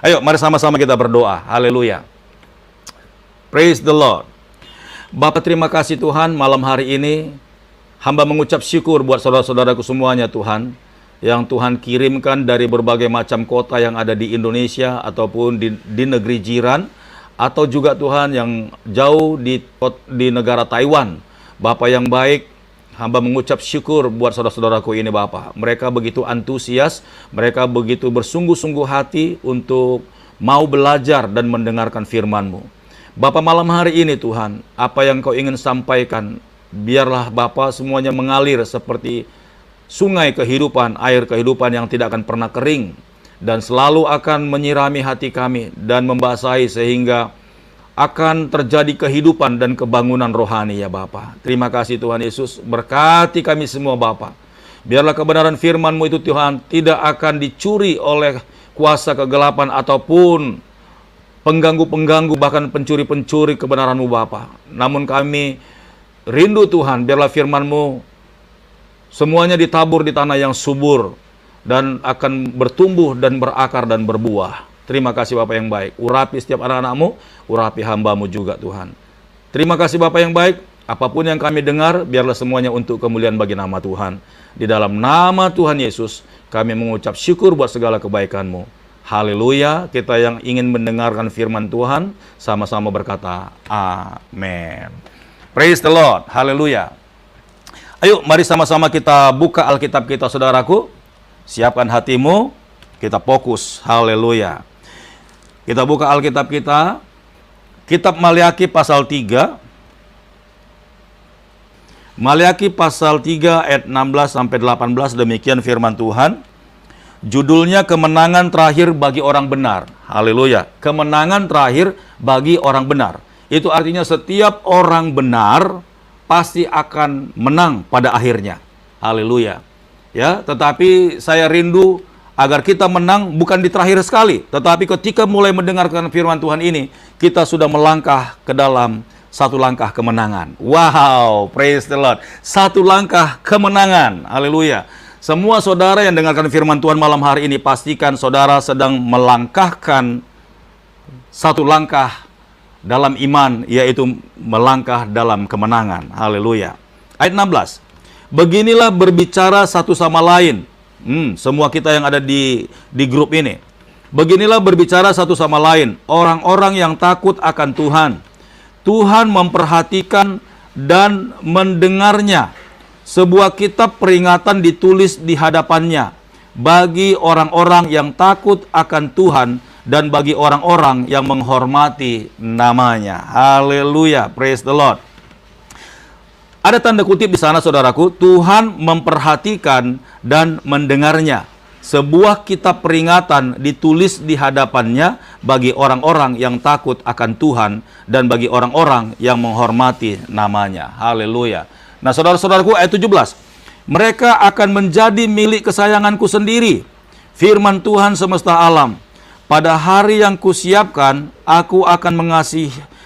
Ayo, mari sama-sama kita berdoa. Haleluya. Praise the Lord. Bapa, terima kasih Tuhan, malam hari ini hamba mengucap syukur buat saudara-saudaraku semuanya Tuhan, yang Tuhan kirimkan dari berbagai macam kota yang ada di Indonesia ataupun di negeri jiran, atau juga Tuhan yang jauh di negara Taiwan. Bapa yang baik, hamba mengucap syukur buat saudara-saudaraku ini Bapa. Mereka begitu antusias, mereka begitu bersungguh-sungguh hati untuk mau belajar dan mendengarkan firman-Mu. Bapa, malam hari ini Tuhan, apa yang Kau ingin sampaikan, biarlah Bapa semuanya mengalir seperti sungai kehidupan, air kehidupan yang tidak akan pernah kering, dan selalu akan menyirami hati kami dan membasahi sehingga akan terjadi kehidupan dan kebangunan rohani ya Bapa. Terima kasih Tuhan Yesus, berkati kami semua Bapa. Biarlah kebenaran firman-Mu itu Tuhan tidak akan dicuri oleh kuasa kegelapan ataupun pengganggu-pengganggu, bahkan pencuri-pencuri kebenaran-Mu Bapa. Namun kami rindu Tuhan, biarlah firman-Mu semuanya ditabur di tanah yang subur dan akan bertumbuh dan berakar dan berbuah. Terima kasih Bapa yang baik. Urapi setiap anak-anak-Mu, urapi hamba-Mu juga Tuhan. Terima kasih Bapa yang baik. Apapun yang kami dengar, biarlah semuanya untuk kemuliaan bagi nama Tuhan. Di dalam nama Tuhan Yesus, kami mengucap syukur buat segala kebaikan-Mu. Haleluya. Kita yang ingin mendengarkan firman Tuhan, sama-sama berkata, amin. Praise the Lord. Haleluya. Ayo, mari sama-sama kita buka Alkitab kita, saudaraku. Siapkan hatimu, kita fokus. Haleluya. Kita buka Alkitab kita, Kitab Maliaki pasal 3. Maliaki pasal 3 ayat 16 sampai 18, demikian firman Tuhan. Judulnya kemenangan terakhir bagi orang benar. Haleluya. Kemenangan terakhir bagi orang benar. Itu artinya setiap orang benar pasti akan menang pada akhirnya. Haleluya. Ya, tetapi saya rindu agar kita menang bukan di terakhir sekali, tetapi ketika mulai mendengarkan firman Tuhan ini, kita sudah melangkah ke dalam satu langkah kemenangan. Wow, praise the Lord. Satu langkah kemenangan. Haleluya. Semua saudara yang dengarkan firman Tuhan malam hari ini, pastikan saudara sedang melangkahkan satu langkah dalam iman, yaitu melangkah dalam kemenangan. Haleluya. Ayat 16. Beginilah berbicara satu sama lain. Semua kita yang ada di grup ini. Beginilah berbicara satu sama lain, orang-orang yang takut akan Tuhan. Tuhan memperhatikan dan mendengarnya. Sebuah kitab peringatan ditulis di hadapannya bagi orang-orang yang takut akan Tuhan dan bagi orang-orang yang menghormati namanya. Haleluya, praise the Lord. Ada tanda kutip di sana saudaraku, Tuhan memperhatikan dan mendengarnya. Sebuah kitab peringatan ditulis di hadapannya bagi orang-orang yang takut akan Tuhan dan bagi orang-orang yang menghormati namanya. Haleluya. Nah, saudara-saudaraku, ayat 17. Mereka akan menjadi milik kesayanganku sendiri. Firman Tuhan semesta alam. Pada hari yang kusiapkan, aku akan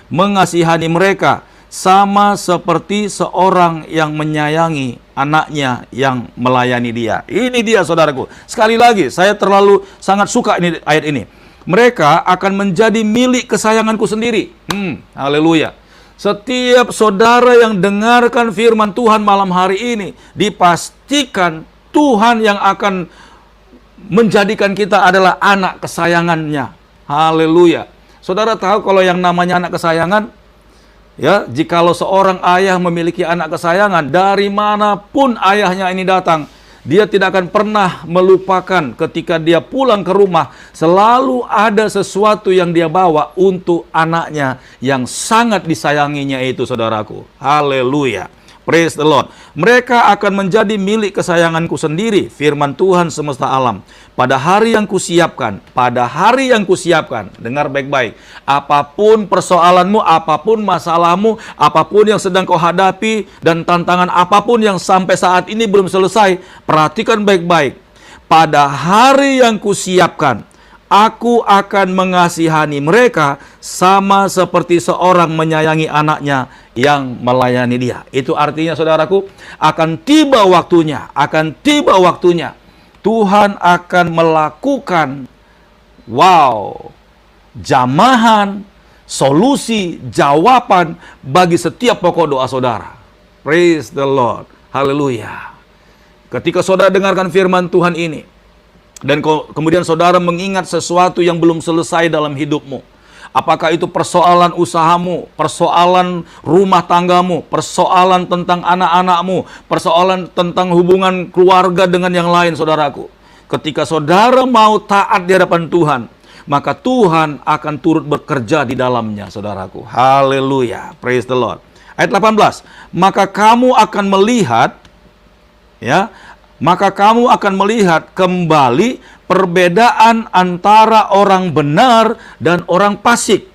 mengasihani mereka, sama seperti seorang yang menyayangi anaknya yang melayani dia. Ini dia saudaraku. Sekali lagi, saya terlalu sangat suka ini ayat ini. Mereka akan menjadi milik kesayanganku sendiri. Haleluya. Setiap saudara yang dengarkan firman Tuhan malam hari ini, dipastikan Tuhan yang akan menjadikan kita adalah anak kesayangannya. Haleluya. Saudara tahu kalau yang namanya anak kesayangan, ya, jikalau seorang ayah memiliki anak kesayangan, dari manapun ayahnya ini datang, dia tidak akan pernah melupakan ketika dia pulang ke rumah, selalu ada sesuatu yang dia bawa untuk anaknya yang sangat disayanginya itu, saudaraku. Haleluya. Praise the Lord. Mereka akan menjadi milik kesayanganku sendiri, firman Tuhan semesta alam. Pada hari yang kusiapkan, dengar baik-baik. Apapun persoalanmu, apapun masalahmu, apapun yang sedang kau hadapi, dan tantangan apapun yang sampai saat ini belum selesai, perhatikan baik-baik. Pada hari yang kusiapkan, aku akan mengasihani mereka sama seperti seorang menyayangi anaknya yang melayani dia. Itu artinya saudaraku, akan tiba waktunya, Tuhan akan melakukan wow, jamahan, solusi, jawaban bagi setiap pokok doa saudara. Praise the Lord. Haleluya. Ketika saudara dengarkan firman Tuhan ini, dan kemudian saudara mengingat sesuatu yang belum selesai dalam hidupmu, apakah itu persoalan usahamu, persoalan rumah tanggamu, persoalan tentang anak-anakmu, persoalan tentang hubungan keluarga dengan yang lain, saudaraku. Ketika saudara mau taat di hadapan Tuhan, maka Tuhan akan turut bekerja di dalamnya, saudaraku. Haleluya. Praise the Lord. Ayat 18. Maka kamu akan melihat, ya, maka kamu akan melihat kembali perbedaan antara orang benar dan orang fasik,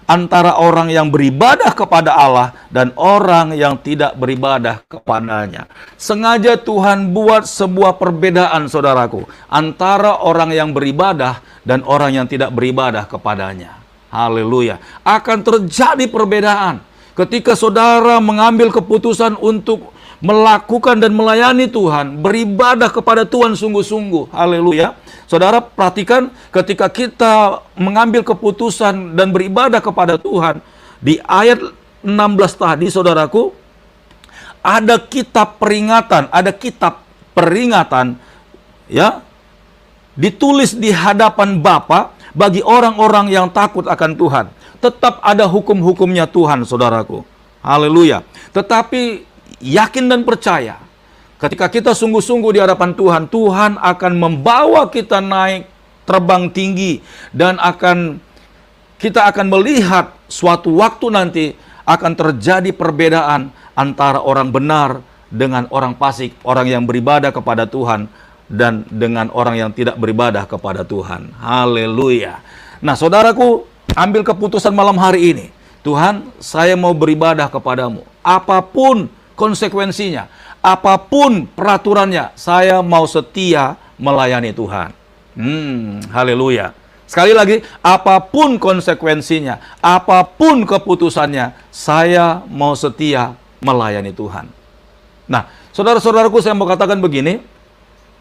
antara orang yang beribadah kepada Allah dan orang yang tidak beribadah kepadanya. Sengaja Tuhan buat sebuah perbedaan, saudaraku, antara orang yang beribadah dan orang yang tidak beribadah kepadanya. Haleluya. Akan terjadi perbedaan ketika saudara mengambil keputusan untuk melakukan dan melayani Tuhan, beribadah kepada Tuhan sungguh-sungguh. Haleluya. Saudara perhatikan, ketika kita mengambil keputusan dan beribadah kepada Tuhan, di ayat 16 tadi, saudaraku, ada kitab peringatan, ya, ditulis di hadapan Bapa bagi orang-orang yang takut akan Tuhan. Tetap ada hukum-hukumnya Tuhan, saudaraku. Haleluya. Tetapi yakin dan percaya, ketika kita sungguh-sungguh di hadapan Tuhan, Tuhan akan membawa kita naik terbang tinggi, dan kita akan melihat suatu waktu nanti akan terjadi perbedaan antara orang benar dengan orang fasik, orang yang beribadah kepada Tuhan dan dengan orang yang tidak beribadah kepada Tuhan. Haleluya. Nah, saudaraku, ambil keputusan malam hari ini. Tuhan, saya mau beribadah kepadamu. Apapun konsekuensinya, apapun peraturannya, saya mau setia melayani Tuhan. Haleluya. Sekali lagi, apapun konsekuensinya, apapun keputusannya, saya mau setia melayani Tuhan. Nah, saudara-saudaraku, saya mau katakan begini,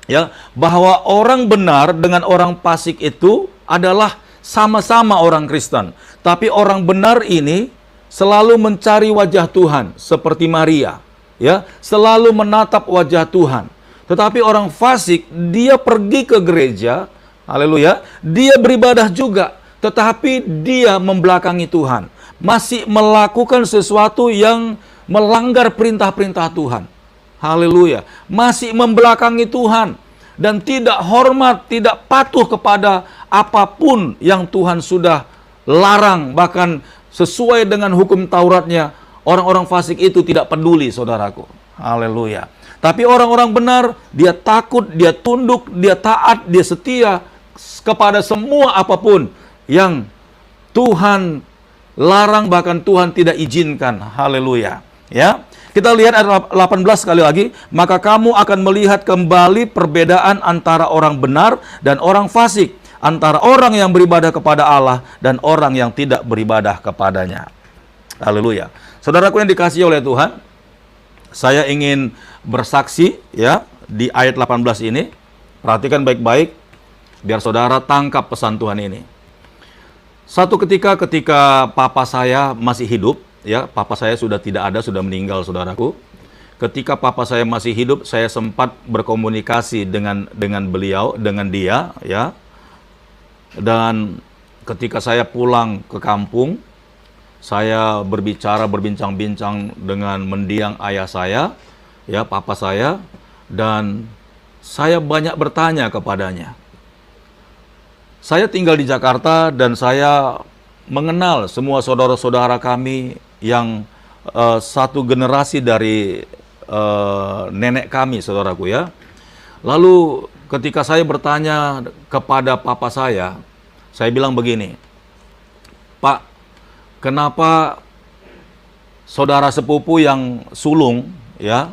ya, bahwa orang benar dengan orang fasik itu adalah sama-sama orang Kristen. Tapi orang benar ini selalu mencari wajah Tuhan, seperti Maria. Ya, selalu menatap wajah Tuhan. Tetapi orang fasik, dia pergi ke gereja, haleluya, dia beribadah juga, tetapi dia membelakangi Tuhan, masih melakukan sesuatu yang melanggar perintah-perintah Tuhan. Haleluya, masih membelakangi Tuhan dan tidak hormat, tidak patuh kepada apapun yang Tuhan sudah larang, bahkan sesuai dengan hukum Tauratnya. Orang-orang fasik itu tidak peduli, saudaraku. Haleluya. Tapi orang-orang benar, dia takut, dia tunduk, dia taat, dia setia kepada semua apapun yang Tuhan larang, bahkan Tuhan tidak izinkan. Haleluya. Ya. Kita lihat ayat 18 sekali lagi. Maka kamu akan melihat kembali perbedaan antara orang benar dan orang fasik, antara orang yang beribadah kepada Allah dan orang yang tidak beribadah kepadanya. Haleluya. Saudaraku yang dikasihi oleh Tuhan, saya ingin bersaksi, ya, di ayat 18 ini. Perhatikan baik-baik biar saudara tangkap pesan Tuhan ini. Satu ketika papa saya masih hidup, ya, papa saya sudah tidak ada, sudah meninggal, saudaraku. Ketika papa saya masih hidup, saya sempat berkomunikasi dengan beliau, dengan dia, ya. Dan ketika saya pulang ke kampung, saya berbincang-bincang dengan mendiang ayah saya, ya, papa saya, dan saya banyak bertanya kepadanya. Saya tinggal di Jakarta dan saya mengenal semua saudara-saudara kami yang satu generasi dari nenek kami, saudaraku, ya. Lalu ketika saya bertanya kepada papa saya bilang begini, Pak, kenapa saudara sepupu yang sulung, ya,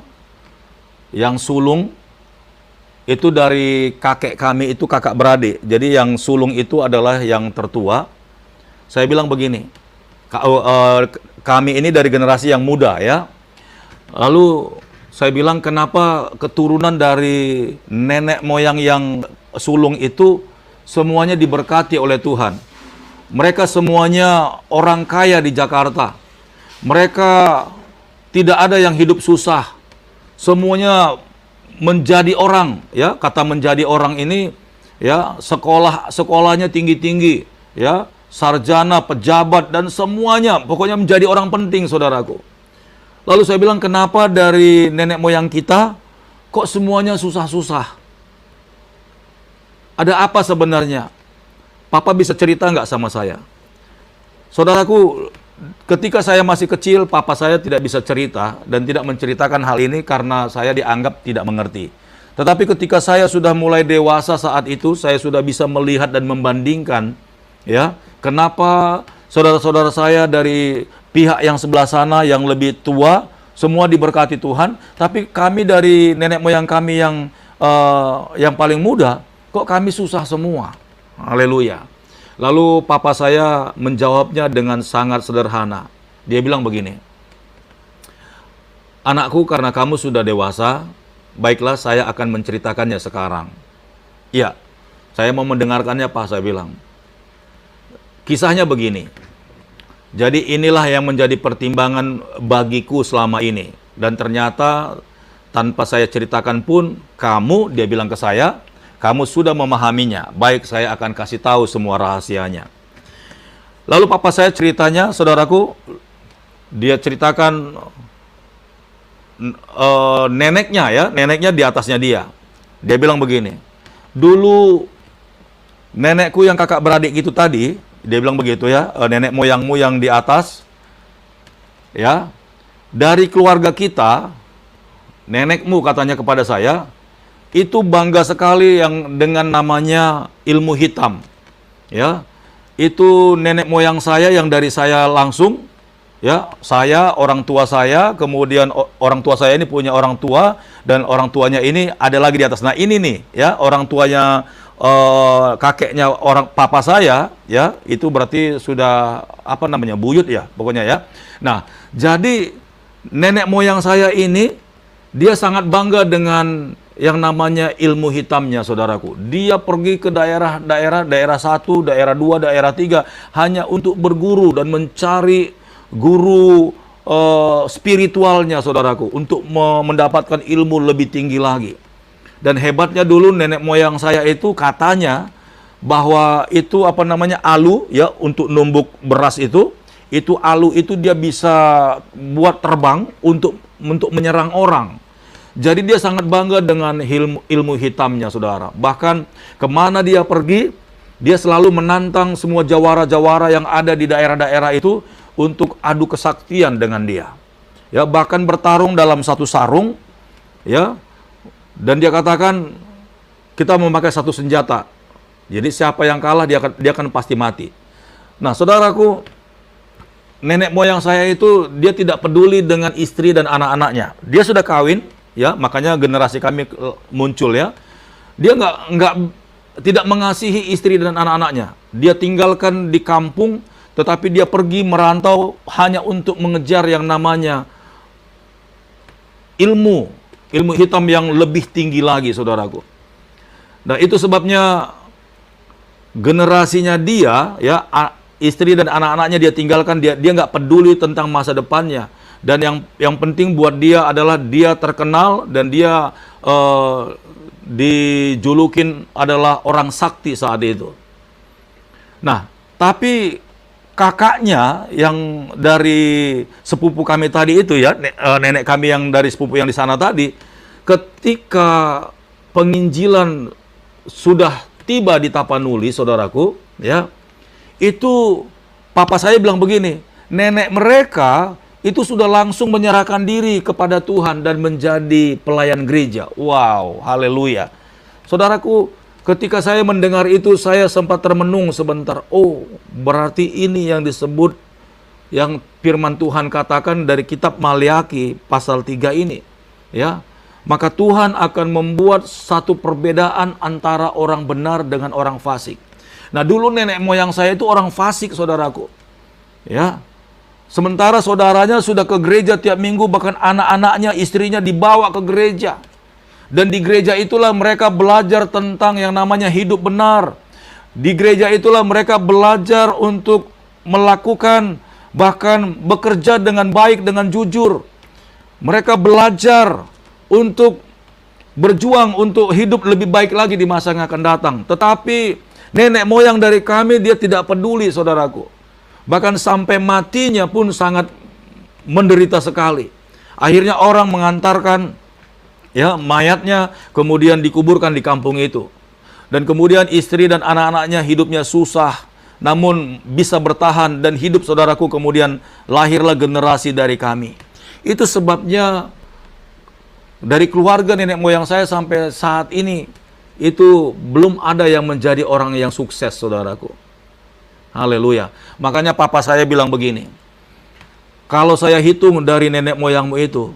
yang sulung itu dari kakek kami itu kakak beradik. Jadi yang sulung itu adalah yang tertua. Saya bilang begini, kami ini dari generasi yang muda, ya. Lalu saya bilang, kenapa keturunan dari nenek moyang yang sulung itu semuanya diberkati oleh Tuhan. Mereka semuanya orang kaya di Jakarta. Mereka tidak ada yang hidup susah. Semuanya menjadi orang, ya. Kata menjadi orang ini, ya, sekolahnya tinggi-tinggi, ya, sarjana, pejabat, dan semuanya pokoknya menjadi orang penting, saudaraku. Lalu saya bilang, kenapa dari nenek moyang kita kok semuanya susah-susah? Ada apa sebenarnya? Papa bisa cerita nggak sama saya? Saudaraku, ketika saya masih kecil, papa saya tidak bisa cerita dan tidak menceritakan hal ini karena saya dianggap tidak mengerti. Tetapi ketika saya sudah mulai dewasa saat itu, saya sudah bisa melihat dan membandingkan, ya, kenapa saudara-saudara saya dari pihak yang sebelah sana yang lebih tua, semua diberkati Tuhan, tapi kami dari nenek moyang kami yang paling muda, kok kami susah semua. Haleluya. Lalu papa saya menjawabnya dengan sangat sederhana. Dia bilang begini, anakku, karena kamu sudah dewasa, baiklah saya akan menceritakannya sekarang. Iya, saya mau mendengarkannya, Pak, saya bilang. Kisahnya begini. Jadi inilah yang menjadi pertimbangan bagiku selama ini. Dan ternyata tanpa saya ceritakan pun, kamu, dia bilang ke saya, kamu sudah memahaminya. Baik, saya akan kasih tahu semua rahasianya. Lalu papa saya ceritanya, saudaraku, dia ceritakan neneknya, ya, neneknya di atasnya dia. Dia bilang begini, dulu nenekku yang kakak beradik itu tadi, dia bilang begitu, ya, nenek moyangmu yang di atas, ya, dari keluarga kita, nenekmu katanya kepada saya, itu bangga sekali yang dengan namanya ilmu hitam. Ya, itu nenek moyang saya yang dari saya langsung, ya, saya, orang tua saya, kemudian orang tua saya ini punya orang tua, dan orang tuanya ini ada lagi di atas. Nah ini nih, ya, orang tuanya, kakeknya orang papa saya, ya, itu berarti sudah apa namanya, buyut ya, pokoknya, ya. Nah, jadi nenek moyang saya ini, dia sangat bangga dengan yang namanya ilmu hitamnya, saudaraku. Dia pergi ke daerah 1, daerah 2, daerah 3 hanya untuk berguru dan mencari guru spiritualnya, saudaraku, untuk mendapatkan ilmu lebih tinggi lagi. Dan hebatnya dulu nenek moyang saya itu katanya bahwa itu apa namanya, alu, ya, untuk numbuk beras itu alu itu dia bisa buat terbang untuk menyerang orang. Jadi dia sangat bangga dengan ilmu hitamnya, saudara. Bahkan kemana dia pergi, dia selalu menantang semua jawara-jawara yang ada di daerah-daerah itu untuk adu kesaktian dengan dia. Ya, bahkan bertarung dalam satu sarung, ya. Dan dia katakan, kita memakai satu senjata. Jadi siapa yang kalah dia akan pasti mati. Nah, saudaraku, nenek moyang saya itu dia tidak peduli dengan istri dan anak-anaknya. Dia sudah kawin, ya, makanya generasi kami muncul, ya. Dia tidak mengasihi istri dan anak-anaknya. Dia tinggalkan di kampung, tetapi dia pergi merantau hanya untuk mengejar yang namanya ilmu hitam yang lebih tinggi lagi, saudaraku. Nah, itu sebabnya generasinya dia, ya, istri dan anak-anaknya dia tinggalkan, dia nggak peduli tentang masa depannya. Dan yang penting buat dia adalah dia terkenal dan dia dijulukin adalah orang sakti saat itu. Nah, tapi kakaknya yang dari sepupu kami tadi itu, ya, nenek kami yang dari sepupu yang di sana tadi, ketika penginjilan sudah tiba di Tapanuli, saudaraku, ya, itu papa saya bilang begini, nenek mereka itu sudah langsung menyerahkan diri kepada Tuhan dan menjadi pelayan gereja. Wow, haleluya. Saudaraku, ketika saya mendengar itu, saya sempat termenung sebentar. Oh, berarti ini yang disebut, yang firman Tuhan katakan dari kitab Maliaki pasal 3 ini. Ya, maka Tuhan akan membuat satu perbedaan antara orang benar dengan orang fasik. Nah, dulu nenek moyang saya itu orang fasik, saudaraku. Ya, sementara saudaranya sudah ke gereja tiap minggu, bahkan anak-anaknya, istrinya dibawa ke gereja. Dan di gereja itulah mereka belajar tentang yang namanya hidup benar. Di gereja itulah mereka belajar untuk melakukan, bahkan bekerja dengan baik, dengan jujur. Mereka belajar untuk berjuang untuk hidup lebih baik lagi di masa yang akan datang. Tetapi nenek moyang dari kami, dia tidak peduli, saudaraku. Bahkan sampai matinya pun sangat menderita sekali. Akhirnya orang mengantarkan mayatnya, kemudian dikuburkan di kampung itu. Dan kemudian istri dan anak-anaknya hidupnya susah, namun bisa bertahan dan hidup, saudaraku. Kemudian lahirlah generasi dari kami. Itu sebabnya dari keluarga nenek moyang saya sampai saat ini, itu belum ada yang menjadi orang yang sukses, saudaraku. Haleluya. Makanya papa saya bilang begini, kalau saya hitung dari nenek moyangmu itu,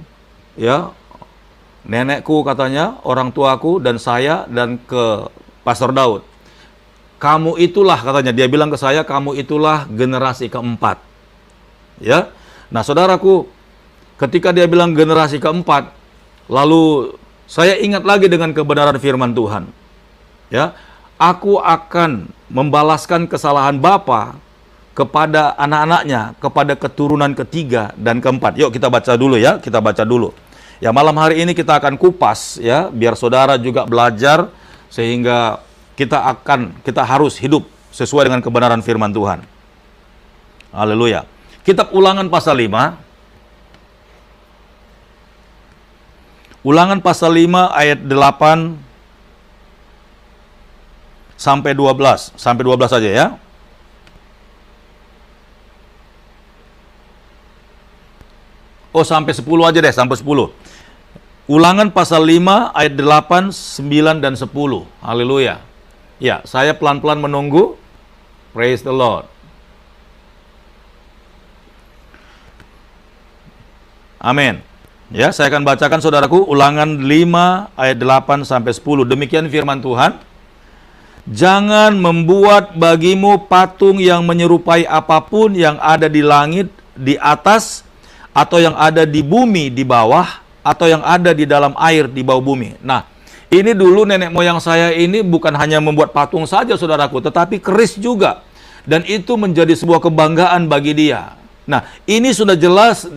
nenekku katanya, orang tuaku, dan saya, dan ke Pastor Daud, kamu itulah, katanya, dia bilang ke saya, kamu itulah generasi keempat. Ya, nah saudaraku, ketika dia bilang generasi keempat, lalu saya ingat lagi dengan kebenaran firman Tuhan. Ya, aku akan membalaskan kesalahan bapa kepada anak-anaknya, kepada keturunan ketiga dan keempat. Yuk kita baca dulu ya, kita baca dulu. Ya, malam hari ini kita akan kupas ya, biar saudara juga belajar, sehingga kita harus hidup sesuai dengan kebenaran firman Tuhan. Haleluya. Kitab Ulangan pasal 5. Ulangan pasal 5 ayat 8 sampai 12. Sampai 12 saja ya. Oh, sampai 10 aja deh, sampai 10. Ulangan pasal 5 ayat 8, 9 dan 10. Haleluya. Ya, saya pelan-pelan menunggu. Praise the Lord. Amin. Ya, saya akan bacakan, saudaraku, Ulangan 5 ayat 8 sampai 10. Demikian firman Tuhan. Jangan membuat bagimu patung yang menyerupai apapun yang ada di langit di atas, atau yang ada di bumi di bawah, atau yang ada di dalam air di bawah bumi. Nah, ini dulu nenek moyang saya ini bukan hanya membuat patung saja, saudaraku, tetapi keris juga. Dan itu menjadi sebuah kebanggaan bagi dia. Nah, ini sudah jelas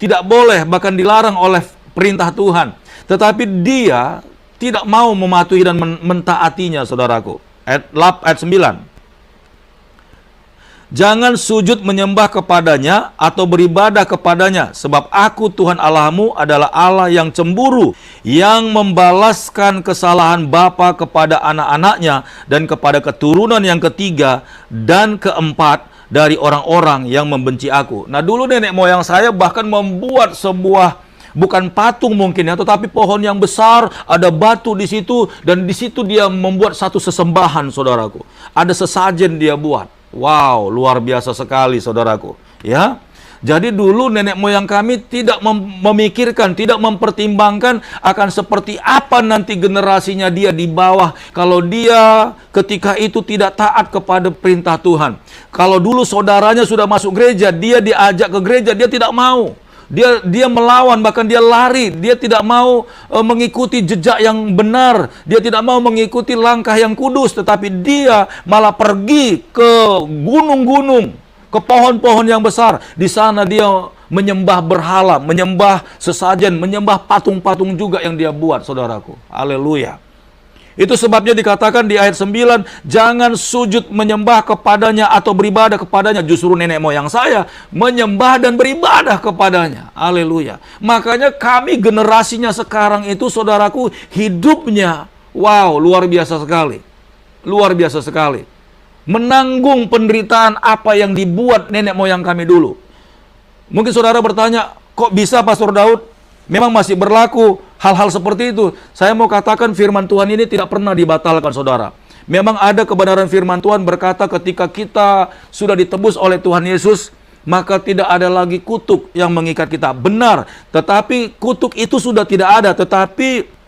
tidak boleh, bahkan dilarang oleh perintah Tuhan. Tetapi dia tidak mau mematuhi dan mentaatinya, saudaraku. Ayat 9. Jangan sujud menyembah kepadanya atau beribadah kepadanya, sebab aku Tuhan Allahmu adalah Allah yang cemburu, yang membalaskan kesalahan bapa kepada anak-anaknya dan kepada keturunan yang ketiga dan keempat dari orang-orang yang membenci aku. Nah, dulu nenek moyang saya bahkan membuat sebuah, bukan patung mungkin ya, tetapi pohon yang besar, ada batu di situ, dan di situ dia membuat satu sesembahan, saudaraku. Ada sesajen dia buat. Wow, luar biasa sekali, saudaraku. Ya, jadi dulu nenek moyang kami tidak memikirkan, tidak mempertimbangkan akan seperti apa nanti generasinya dia di bawah kalau dia ketika itu tidak taat kepada perintah Tuhan. Kalau dulu saudaranya sudah masuk gereja, dia diajak ke gereja, dia tidak mau. Dia melawan, bahkan dia lari. Dia tidak mau mengikuti jejak yang benar. Dia tidak mau mengikuti langkah yang kudus, tetapi dia malah pergi ke gunung-gunung, ke pohon-pohon yang besar. Di sana dia menyembah berhala, menyembah sesajen, menyembah patung-patung juga yang dia buat, saudaraku. Haleluya. Itu sebabnya dikatakan di ayat 9, jangan sujud menyembah kepadanya atau beribadah kepadanya. Justru nenek moyang saya menyembah dan beribadah kepadanya. Haleluya. Makanya kami generasinya sekarang itu, saudaraku, hidupnya, wow, luar biasa sekali. Luar biasa sekali. Menanggung penderitaan apa yang dibuat nenek moyang kami dulu. Mungkin saudara bertanya, kok bisa Pastor Daud? Memang masih berlaku hal-hal seperti itu. Saya mau katakan firman Tuhan ini tidak pernah dibatalkan, saudara. Memang ada kebenaran firman Tuhan berkata ketika kita sudah ditebus oleh Tuhan Yesus, maka tidak ada lagi kutuk yang mengikat kita. Benar, tetapi kutuk itu sudah tidak ada. Tetapi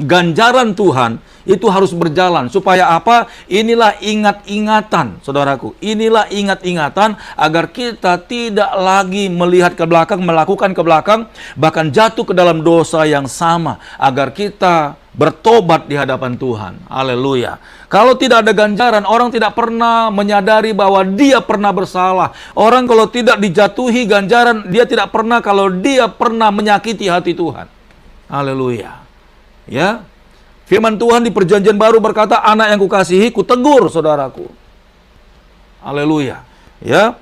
ganjaran Tuhan itu harus berjalan. Supaya apa? Inilah ingat-ingatan, saudaraku. Inilah ingat-ingatan agar kita tidak lagi melihat ke belakang, melakukan ke belakang, bahkan jatuh ke dalam dosa yang sama. Agar kita bertobat di hadapan Tuhan. Haleluya. Kalau tidak ada ganjaran, orang tidak pernah menyadari bahwa dia pernah bersalah. Orang kalau tidak dijatuhi ganjaran, dia tidak pernah kalau dia pernah menyakiti hati Tuhan. Haleluya. Ya. Firman Tuhan di Perjanjian Baru berkata, anak yang kukasihi, kutegur saudaraku. Haleluya. Ya.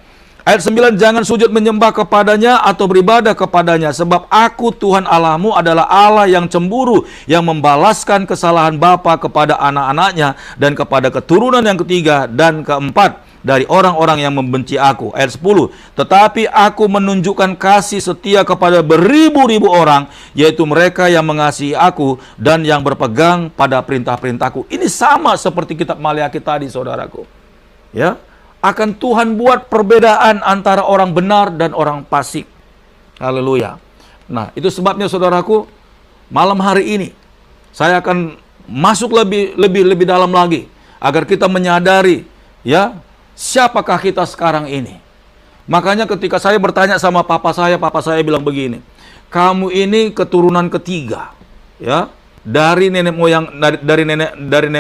Ayat 9, jangan sujud menyembah kepadanya atau beribadah kepadanya, sebab aku Tuhan Allahmu adalah Allah yang cemburu, yang membalaskan kesalahan bapa kepada anak-anaknya dan kepada keturunan yang ketiga dan keempat dari orang-orang yang membenci aku. Ayat 10, tetapi aku menunjukkan kasih setia kepada beribu-ribu orang, yaitu mereka yang mengasihi aku dan yang berpegang pada perintah-perintahku. Ini sama seperti kitab Maleakhi tadi, saudaraku. Ya. Akan Tuhan buat perbedaan antara orang benar dan orang fasik. Haleluya. Nah, itu sebabnya saudaraku, malam hari ini saya akan masuk lebih dalam lagi agar kita menyadari, ya, siapakah kita sekarang ini. Makanya ketika saya bertanya sama papa saya bilang begini, kamu ini keturunan ketiga, ya, dari nenek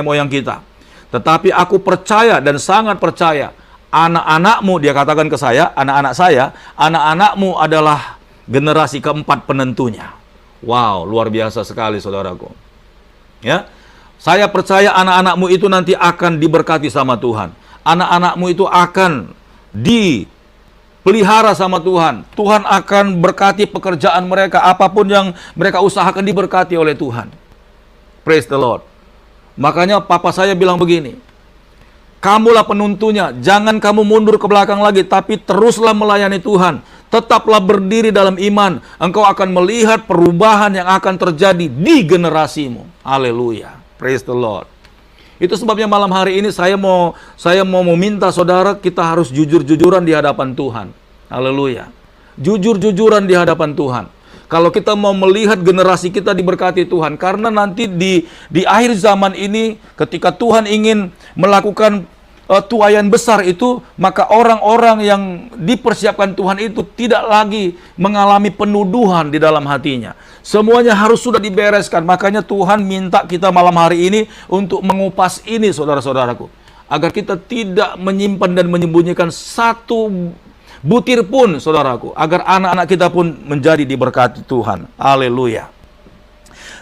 moyang kita. Tetapi aku percaya dan sangat percaya, anak-anakmu, dia katakan ke saya, anak-anakmu adalah generasi keempat penentunya. Wow, luar biasa sekali saudaraku. Ya, saya percaya anak-anakmu itu nanti akan diberkati sama Tuhan. Anak-anakmu itu akan dipelihara sama Tuhan. Tuhan akan berkati pekerjaan mereka, apapun yang mereka usahakan diberkati oleh Tuhan. Praise the Lord. Makanya papa saya bilang begini, kamulah penuntunya, jangan kamu mundur ke belakang lagi, tapi teruslah melayani Tuhan. Tetaplah berdiri dalam iman, engkau akan melihat perubahan yang akan terjadi di generasimu. Haleluya, praise the Lord. Itu sebabnya malam hari ini saya mau meminta saudara, kita harus jujur-jujuran di hadapan Tuhan. Haleluya, jujur-jujuran di hadapan Tuhan. Kalau kita mau melihat generasi kita diberkati Tuhan, karena nanti di akhir zaman ini, ketika Tuhan ingin melakukan tuaian besar itu, maka orang-orang yang dipersiapkan Tuhan itu tidak lagi mengalami penuduhan di dalam hatinya. Semuanya harus sudah dibereskan. Makanya Tuhan minta kita malam hari ini untuk mengupas ini, saudara-saudaraku, agar kita tidak menyimpan dan menyembunyikan satu butir pun, saudaraku, agar anak-anak kita pun menjadi diberkati Tuhan. Haleluya.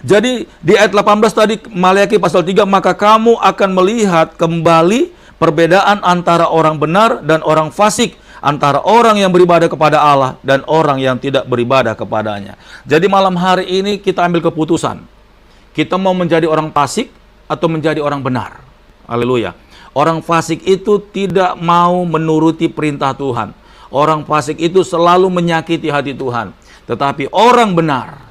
Jadi di ayat 18 tadi, Maleakhi pasal 3, maka kamu akan melihat kembali perbedaan antara orang benar dan orang fasik, antara orang yang beribadah kepada Allah dan orang yang tidak beribadah kepadanya. Jadi malam hari ini kita ambil keputusan. Kita mau menjadi orang fasik atau menjadi orang benar. Haleluya. Orang fasik itu tidak mau menuruti perintah Tuhan. Orang fasik itu selalu menyakiti hati Tuhan. Tetapi orang benar,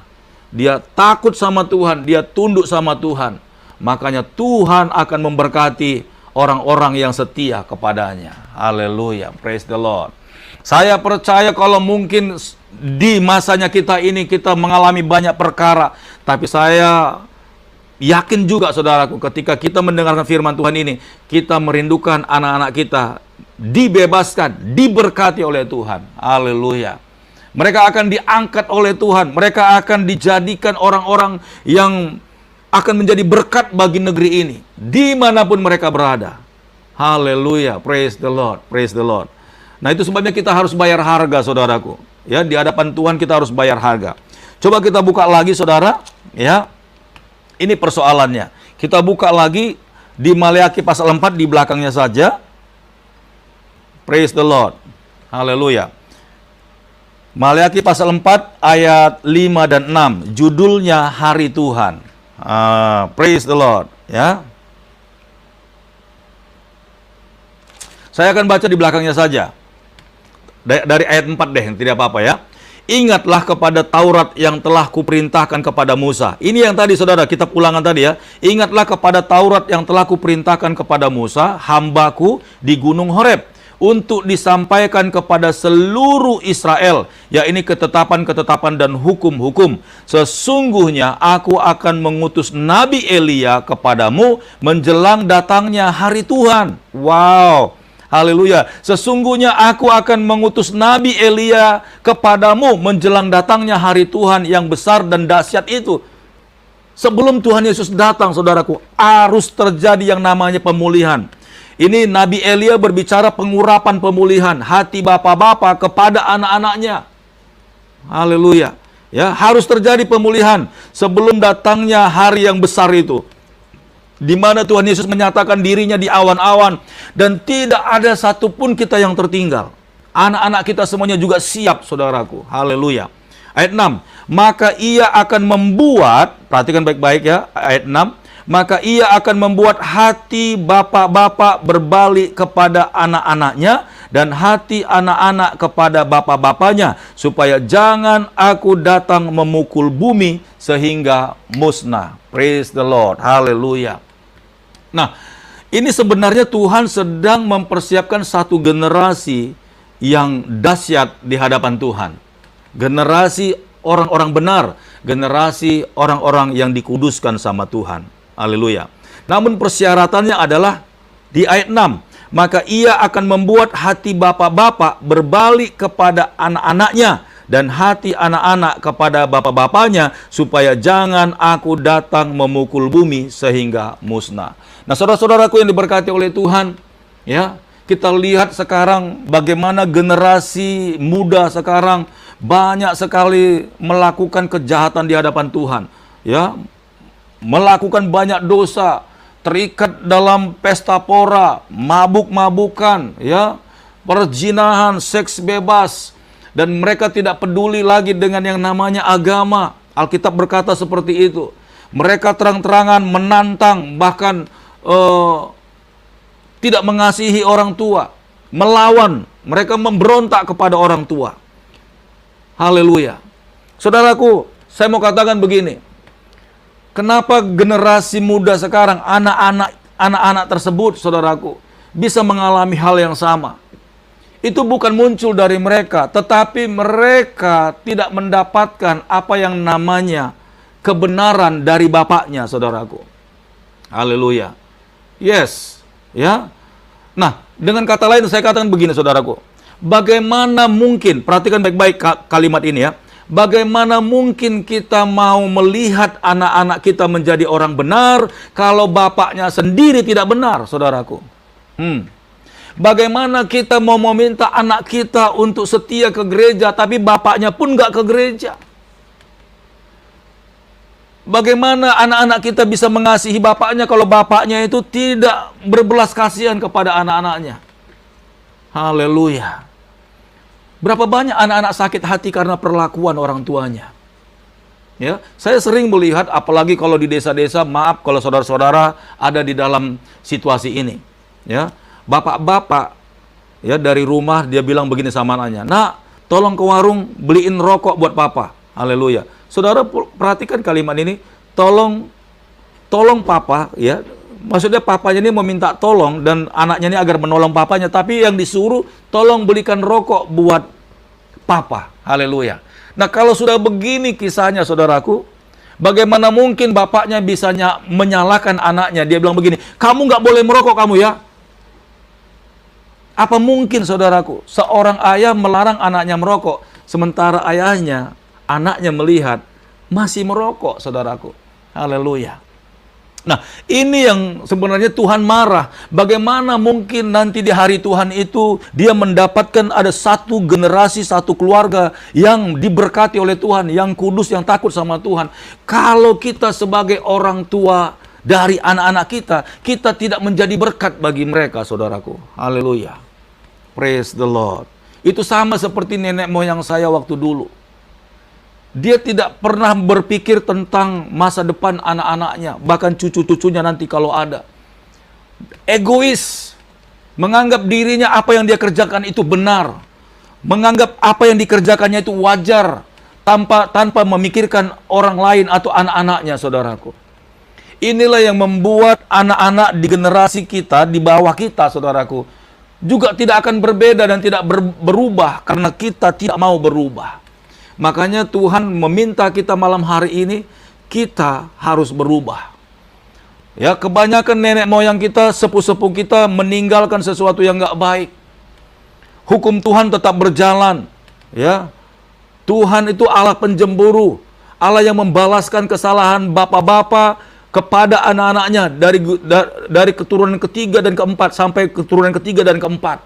dia takut sama Tuhan, dia tunduk sama Tuhan. Makanya Tuhan akan memberkati orang-orang yang setia kepadanya. Haleluya, praise the Lord. Saya percaya kalau mungkin di masanya kita ini kita mengalami banyak perkara, tapi saya yakin juga saudaraku, ketika kita mendengarkan firman Tuhan ini, kita merindukan anak-anak kita dibebaskan, diberkati oleh Tuhan. Haleluya. Mereka akan diangkat oleh Tuhan. Mereka akan dijadikan orang-orang yang akan menjadi berkat bagi negeri ini, dimanapun mereka berada. Haleluya, praise the Lord, praise the Lord. Nah, itu sebabnya kita harus bayar harga, saudaraku. Ya, di hadapan Tuhan kita harus bayar harga. Coba kita buka lagi, saudara. Ya, ini persoalannya. Kita buka lagi di Maleakhi pasal 4 di belakangnya saja. Praise the Lord. Haleluya. Maleakhi pasal 4 ayat 5 dan 6. Judulnya Hari Tuhan. Praise the Lord. Ya. Saya akan baca di belakangnya saja. Dari ayat 4 deh, tidak apa-apa ya. Ingatlah kepada Taurat yang telah kuperintahkan kepada Musa. Ini yang tadi saudara, kita ulangan tadi ya. Ingatlah kepada Taurat yang telah kuperintahkan kepada Musa, hambaku di Gunung Horeb, untuk disampaikan kepada seluruh Israel, yakni ketetapan-ketetapan dan hukum-hukum. Sesungguhnya aku akan mengutus Nabi Elia kepadamu menjelang datangnya hari Tuhan. Wow, haleluya. Sesungguhnya aku akan mengutus Nabi Elia kepadamu menjelang datangnya hari Tuhan yang besar dan dahsyat itu. Sebelum Tuhan Yesus datang, saudaraku, harus terjadi yang namanya pemulihan. Ini Nabi Elia berbicara pengurapan pemulihan hati bapak-bapak kepada anak-anaknya. Haleluya. Ya, harus terjadi pemulihan sebelum datangnya hari yang besar itu, di mana Tuhan Yesus menyatakan dirinya di awan-awan dan tidak ada satupun kita yang tertinggal. Anak-anak kita semuanya juga siap, saudaraku. Haleluya. Ayat 6, maka ia akan membuat, perhatikan baik-baik ya, ayat 6, maka ia akan membuat hati bapak-bapak berbalik kepada anak-anaknya dan hati anak-anak kepada bapak-bapaknya, supaya jangan aku datang memukul bumi sehingga musnah. Praise the Lord. Haleluya. Nah, ini sebenarnya Tuhan sedang mempersiapkan satu generasi yang dahsyat di hadapan Tuhan. Generasi orang-orang benar, generasi orang-orang yang dikuduskan sama Tuhan. Haleluya. Namun persyaratannya adalah di ayat 6, maka ia akan membuat hati bapak-bapak berbalik kepada anak-anaknya dan hati anak-anak kepada bapak-bapaknya, supaya jangan aku datang memukul bumi sehingga musnah. Nah, saudara-saudaraku yang diberkati oleh Tuhan, ya, kita lihat sekarang bagaimana generasi muda sekarang banyak sekali melakukan kejahatan di hadapan Tuhan, ya, melakukan banyak dosa, terikat dalam pesta pora, mabuk-mabukan, ya, perzinahan, seks bebas, dan mereka tidak peduli lagi dengan yang namanya agama. Alkitab berkata seperti itu. Mereka terang-terangan menantang, bahkan tidak mengasihi orang tua, melawan, mereka memberontak kepada orang tua. Haleluya. Saudaraku, saya mau katakan begini. Kenapa generasi muda sekarang, anak-anak tersebut, saudaraku, bisa mengalami hal yang sama? Itu bukan muncul dari mereka, tetapi mereka tidak mendapatkan apa yang namanya kebenaran dari bapaknya, saudaraku. Haleluya. Yes, ya. Nah, dengan kata lain saya katakan begini, saudaraku. Bagaimana mungkin, perhatikan baik-baik kalimat ini ya. Bagaimana mungkin kita mau melihat anak-anak kita menjadi orang benar kalau bapaknya sendiri tidak benar, saudaraku? Bagaimana kita mau meminta anak kita untuk setia ke gereja, tapi bapaknya pun nggak ke gereja? Bagaimana anak-anak kita bisa mengasihi bapaknya kalau bapaknya itu tidak berbelas kasihan kepada anak-anaknya? Haleluya. Berapa banyak anak-anak sakit hati karena perlakuan orang tuanya? Ya, saya sering melihat, apalagi kalau di desa-desa, maaf kalau saudara-saudara ada di dalam situasi ini. Ya, bapak-bapak ya dari rumah dia bilang begini sama anaknya, "Nak, tolong ke warung beliin rokok buat papa." Haleluya. Saudara perhatikan kalimat ini, tolong papa, ya. Maksudnya papanya ini meminta tolong dan anaknya ini agar menolong papanya, tapi yang disuruh tolong belikan rokok buat papa. Haleluya. Nah, kalau sudah begini kisahnya, saudaraku, bagaimana mungkin bapaknya bisa menyalahkan anaknya? Dia bilang begini, "Kamu nggak boleh merokok kamu ya." Apa mungkin, saudaraku, seorang ayah melarang anaknya merokok, sementara anaknya melihat masih merokok, saudaraku. Haleluya. Nah, ini yang sebenarnya Tuhan marah. Bagaimana mungkin nanti di hari Tuhan itu dia mendapatkan ada satu generasi, satu keluarga yang diberkati oleh Tuhan, yang kudus, yang takut sama Tuhan. Kalau kita sebagai orang tua dari anak-anak kita tidak menjadi berkat bagi mereka, saudaraku. Haleluya. Praise the Lord. Itu sama seperti nenek moyang saya waktu dulu. Dia tidak pernah berpikir tentang masa depan anak-anaknya, bahkan cucu-cucunya nanti kalau ada. Egois, menganggap dirinya apa yang dia kerjakan itu benar, menganggap apa yang dikerjakannya itu wajar, tanpa memikirkan orang lain atau anak-anaknya, saudaraku. Inilah yang membuat anak-anak di generasi kita, di bawah kita, saudaraku, juga tidak akan berbeda dan tidak berubah karena kita tidak mau berubah. Makanya Tuhan meminta kita malam hari ini, kita harus berubah. Ya, kebanyakan nenek moyang kita, sepuh-sepuh kita meninggalkan sesuatu yang nggak baik. Hukum Tuhan tetap berjalan. Ya, Tuhan itu Allah penjemburu, Allah yang membalaskan kesalahan bapak-bapak kepada anak-anaknya dari keturunan ketiga dan keempat sampai keturunan ketiga dan keempat.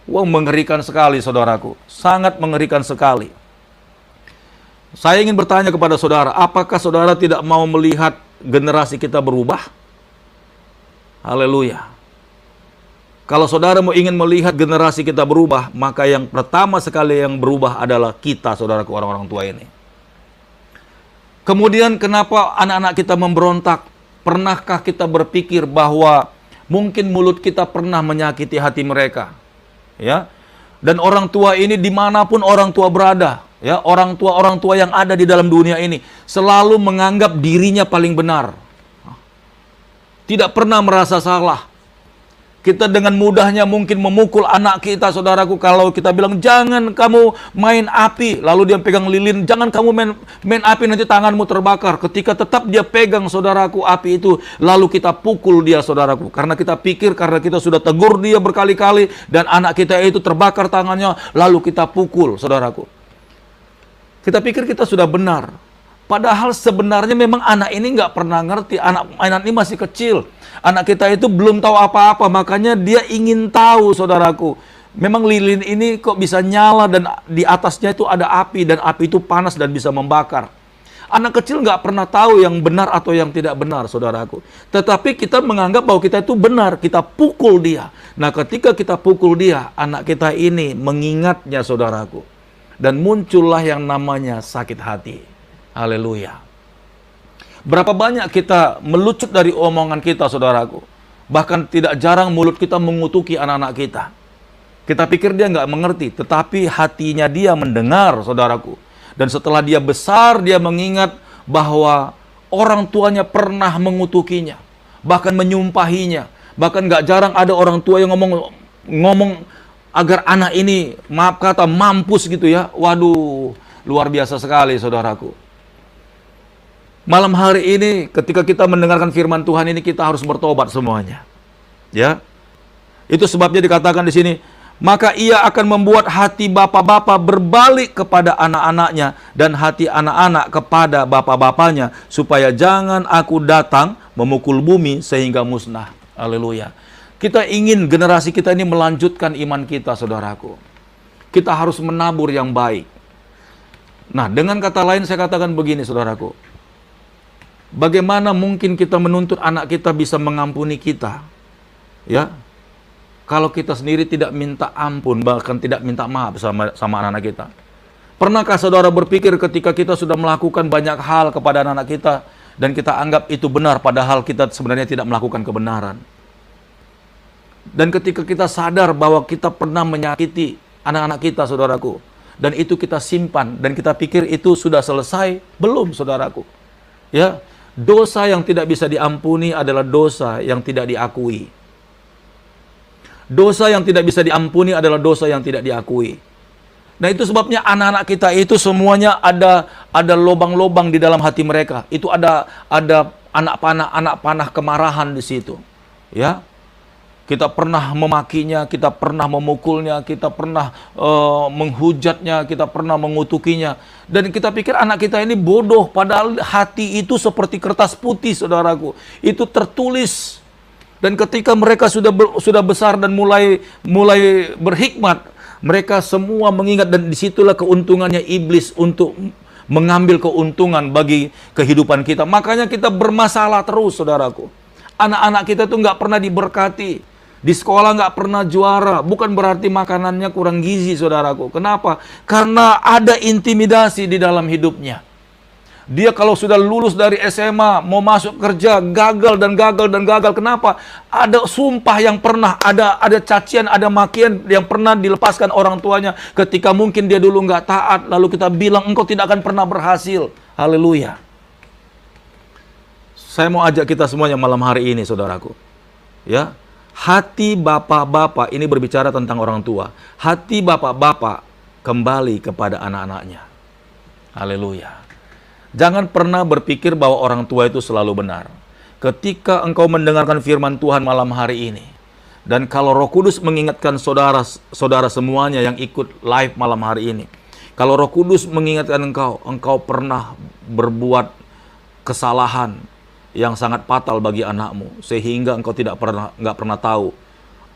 Wow, mengerikan sekali saudaraku. Sangat mengerikan sekali. Saya ingin bertanya kepada saudara, apakah saudara tidak mau melihat generasi kita berubah? Haleluya. Kalau saudara mau ingin melihat generasi kita berubah, maka yang pertama sekali yang berubah adalah kita, saudaraku, orang-orang tua ini. Kemudian kenapa anak-anak kita memberontak? Pernahkah kita berpikir bahwa mungkin mulut kita pernah menyakiti hati mereka? Ya. Dan orang tua ini dimanapun orang tua berada, ya, orang tua yang ada di dalam dunia ini selalu menganggap dirinya paling benar. Tidak pernah merasa salah. Kita dengan mudahnya mungkin memukul anak kita, saudaraku, kalau kita bilang, jangan kamu main api, lalu dia pegang lilin, jangan kamu main api, nanti tanganmu terbakar. Ketika tetap dia pegang, saudaraku, api itu, lalu kita pukul dia, saudaraku. Karena kita pikir, karena kita sudah tegur dia berkali-kali, dan anak kita itu terbakar tangannya, lalu kita pukul, saudaraku. Kita pikir kita sudah benar. Padahal sebenarnya memang anak ini nggak pernah ngerti, anak ini masih kecil. Anak kita itu belum tahu apa-apa, makanya dia ingin tahu, saudaraku. Memang lilin ini kok bisa nyala dan di atasnya itu ada api, dan api itu panas dan bisa membakar. Anak kecil nggak pernah tahu yang benar atau yang tidak benar, saudaraku. Tetapi kita menganggap bahwa kita itu benar, kita pukul dia. Nah, ketika kita pukul dia, anak kita ini mengingatnya, saudaraku. Dan muncullah yang namanya sakit hati. Haleluya. Berapa banyak kita melucut dari omongan kita, saudaraku. Bahkan tidak jarang mulut kita mengutuki anak-anak kita. Kita pikir dia nggak mengerti, tetapi hatinya dia mendengar, saudaraku. Dan setelah dia besar, dia mengingat bahwa orang tuanya pernah mengutukinya. Bahkan menyumpahinya. Bahkan nggak jarang ada orang tua yang ngomong agar anak ini, maaf kata, mampus gitu ya. Waduh, luar biasa sekali, saudaraku. Malam hari ini ketika kita mendengarkan firman Tuhan ini, kita harus bertobat semuanya. Ya. Itu sebabnya dikatakan di sini, maka ia akan membuat hati bapak-bapak berbalik kepada anak-anaknya dan hati anak-anak kepada bapak-bapaknya, supaya jangan aku datang memukul bumi sehingga musnah. Haleluya. Kita ingin generasi kita ini melanjutkan iman kita, saudaraku. Kita harus menabur yang baik. Nah, dengan kata lain saya katakan begini, saudaraku. Bagaimana mungkin kita menuntut anak kita bisa mengampuni kita? Ya. Kalau kita sendiri tidak minta ampun, bahkan tidak minta maaf sama anak-anak kita. Pernahkah saudara berpikir ketika kita sudah melakukan banyak hal kepada anak-anak kita dan kita anggap itu benar, padahal kita sebenarnya tidak melakukan kebenaran? Dan ketika kita sadar bahwa kita pernah menyakiti anak-anak kita, saudaraku, dan itu kita simpan dan kita pikir itu sudah selesai, belum, saudaraku. Ya. Dosa yang tidak bisa diampuni adalah dosa yang tidak diakui. Dosa yang tidak bisa diampuni adalah dosa yang tidak diakui. Nah, itu sebabnya anak-anak kita itu semuanya ada lobang-lobang di dalam hati mereka. Itu ada anak panah kemarahan di situ. Ya. Kita pernah memakinya, kita pernah memukulnya, kita pernah menghujatnya, kita pernah mengutukinya. Dan kita pikir anak kita ini bodoh, padahal hati itu seperti kertas putih, saudaraku. Itu tertulis. Dan ketika mereka sudah besar dan mulai berhikmat, mereka semua mengingat, dan disitulah keuntungannya iblis untuk mengambil keuntungan bagi kehidupan kita. Makanya kita bermasalah terus, saudaraku. Anak-anak kita tuh nggak pernah diberkati. Di sekolah nggak pernah juara, bukan berarti makanannya kurang gizi, saudaraku. Kenapa? Karena ada intimidasi di dalam hidupnya. Dia kalau sudah lulus dari SMA, mau masuk kerja, gagal dan gagal dan gagal. Kenapa? Ada sumpah yang pernah, ada cacian, ada makian yang pernah dilepaskan orang tuanya ketika mungkin dia dulu nggak taat. Lalu kita bilang, engkau tidak akan pernah berhasil. Haleluya. Saya mau ajak kita semuanya malam hari ini, saudaraku. Ya. Hati bapak-bapak ini berbicara tentang orang tua. Hati bapak-bapak kembali kepada anak-anaknya. Haleluya. Jangan pernah berpikir bahwa orang tua itu selalu benar. Ketika engkau mendengarkan firman Tuhan malam hari ini, dan kalau Roh Kudus mengingatkan saudara-saudara semuanya yang ikut live malam hari ini, Kalau Roh Kudus mengingatkan engkau pernah berbuat kesalahan yang sangat fatal bagi anakmu, sehingga engkau nggak pernah tahu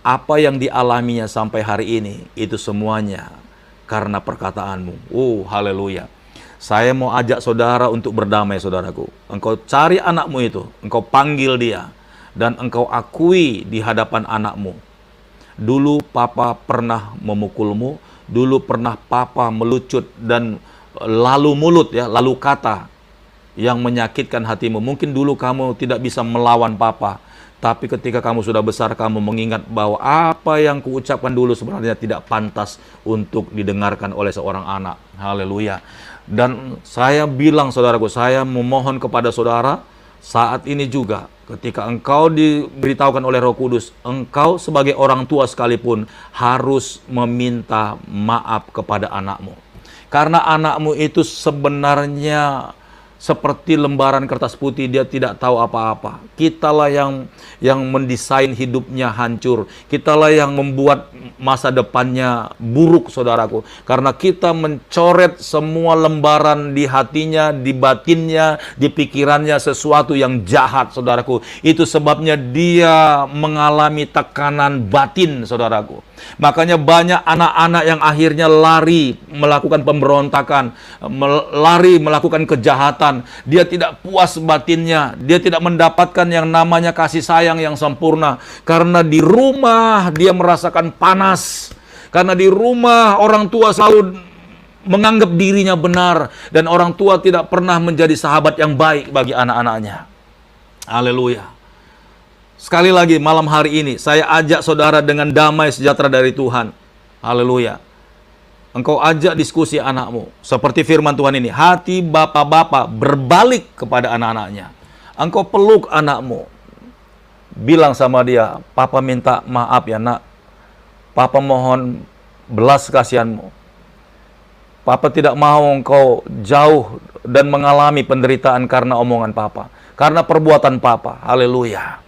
apa yang dialaminya sampai hari ini, itu semuanya karena perkataanmu. Haleluya. Saya mau ajak saudara untuk berdamai, saudaraku. Engkau cari anakmu itu, engkau panggil dia, dan engkau akui di hadapan anakmu. Dulu papa pernah memukulmu, dulu pernah papa melucut dan lalu mulut, lalu kata yang menyakitkan hatimu. Mungkin dulu kamu tidak bisa melawan papa, tapi ketika kamu sudah besar, kamu mengingat bahwa apa yang kuucapkan dulu sebenarnya tidak pantas untuk didengarkan oleh seorang anak. Haleluya. Dan saya bilang, saudaraku, saya memohon kepada saudara, saat ini juga, ketika engkau diberitahukan oleh Roh Kudus, engkau sebagai orang tua sekalipun harus meminta maaf kepada anakmu. Karena anakmu itu sebenarnya seperti lembaran kertas putih, dia tidak tahu apa-apa. Kitalah yang mendesain hidupnya hancur. Kitalah yang membuat masa depannya buruk, saudaraku. Karena kita mencoret semua lembaran di hatinya, di batinnya, di pikirannya sesuatu yang jahat, saudaraku. Itu sebabnya dia mengalami tekanan batin, saudaraku. Makanya banyak anak-anak yang akhirnya lari melakukan pemberontakan, lari melakukan kejahatan. Dia tidak puas batinnya, dia tidak mendapatkan yang namanya kasih sayang yang sempurna. Karena di rumah dia merasakan panas. Karena di rumah orang tua selalu menganggap dirinya benar, dan orang tua tidak pernah menjadi sahabat yang baik bagi anak-anaknya. Haleluya. Sekali lagi malam hari ini saya ajak saudara dengan damai sejahtera dari Tuhan. Haleluya. Engkau ajak diskusi anakmu. Seperti firman Tuhan ini, hati bapak-bapak berbalik kepada anak-anaknya. Engkau peluk anakmu. Bilang sama dia, papa minta maaf ya nak. Papa mohon belas kasihanmu. Papa tidak mau engkau jauh dan mengalami penderitaan karena omongan papa, karena perbuatan papa. Haleluya.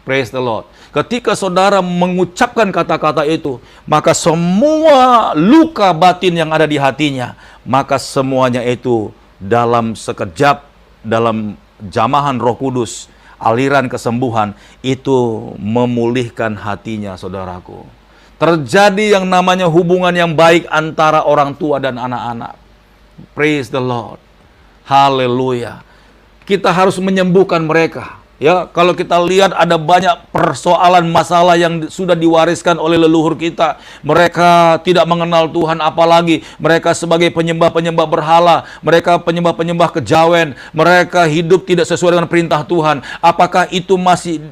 Praise the Lord. Ketika saudara mengucapkan kata-kata itu, maka semua luka batin yang ada di hatinya, maka semuanya itu dalam sekejap, dalam jamahan Roh Kudus, aliran kesembuhan, itu memulihkan hatinya, saudaraku. Terjadi yang namanya hubungan yang baik antara orang tua dan anak-anak. Praise the Lord. Haleluya. Kita harus menyembuhkan mereka. Ya, kalau kita lihat ada banyak persoalan masalah yang sudah diwariskan oleh leluhur kita. Mereka tidak mengenal Tuhan, apalagi mereka sebagai penyembah-penyembah berhala, mereka penyembah-penyembah kejawen, mereka hidup tidak sesuai dengan perintah Tuhan. Apakah itu masih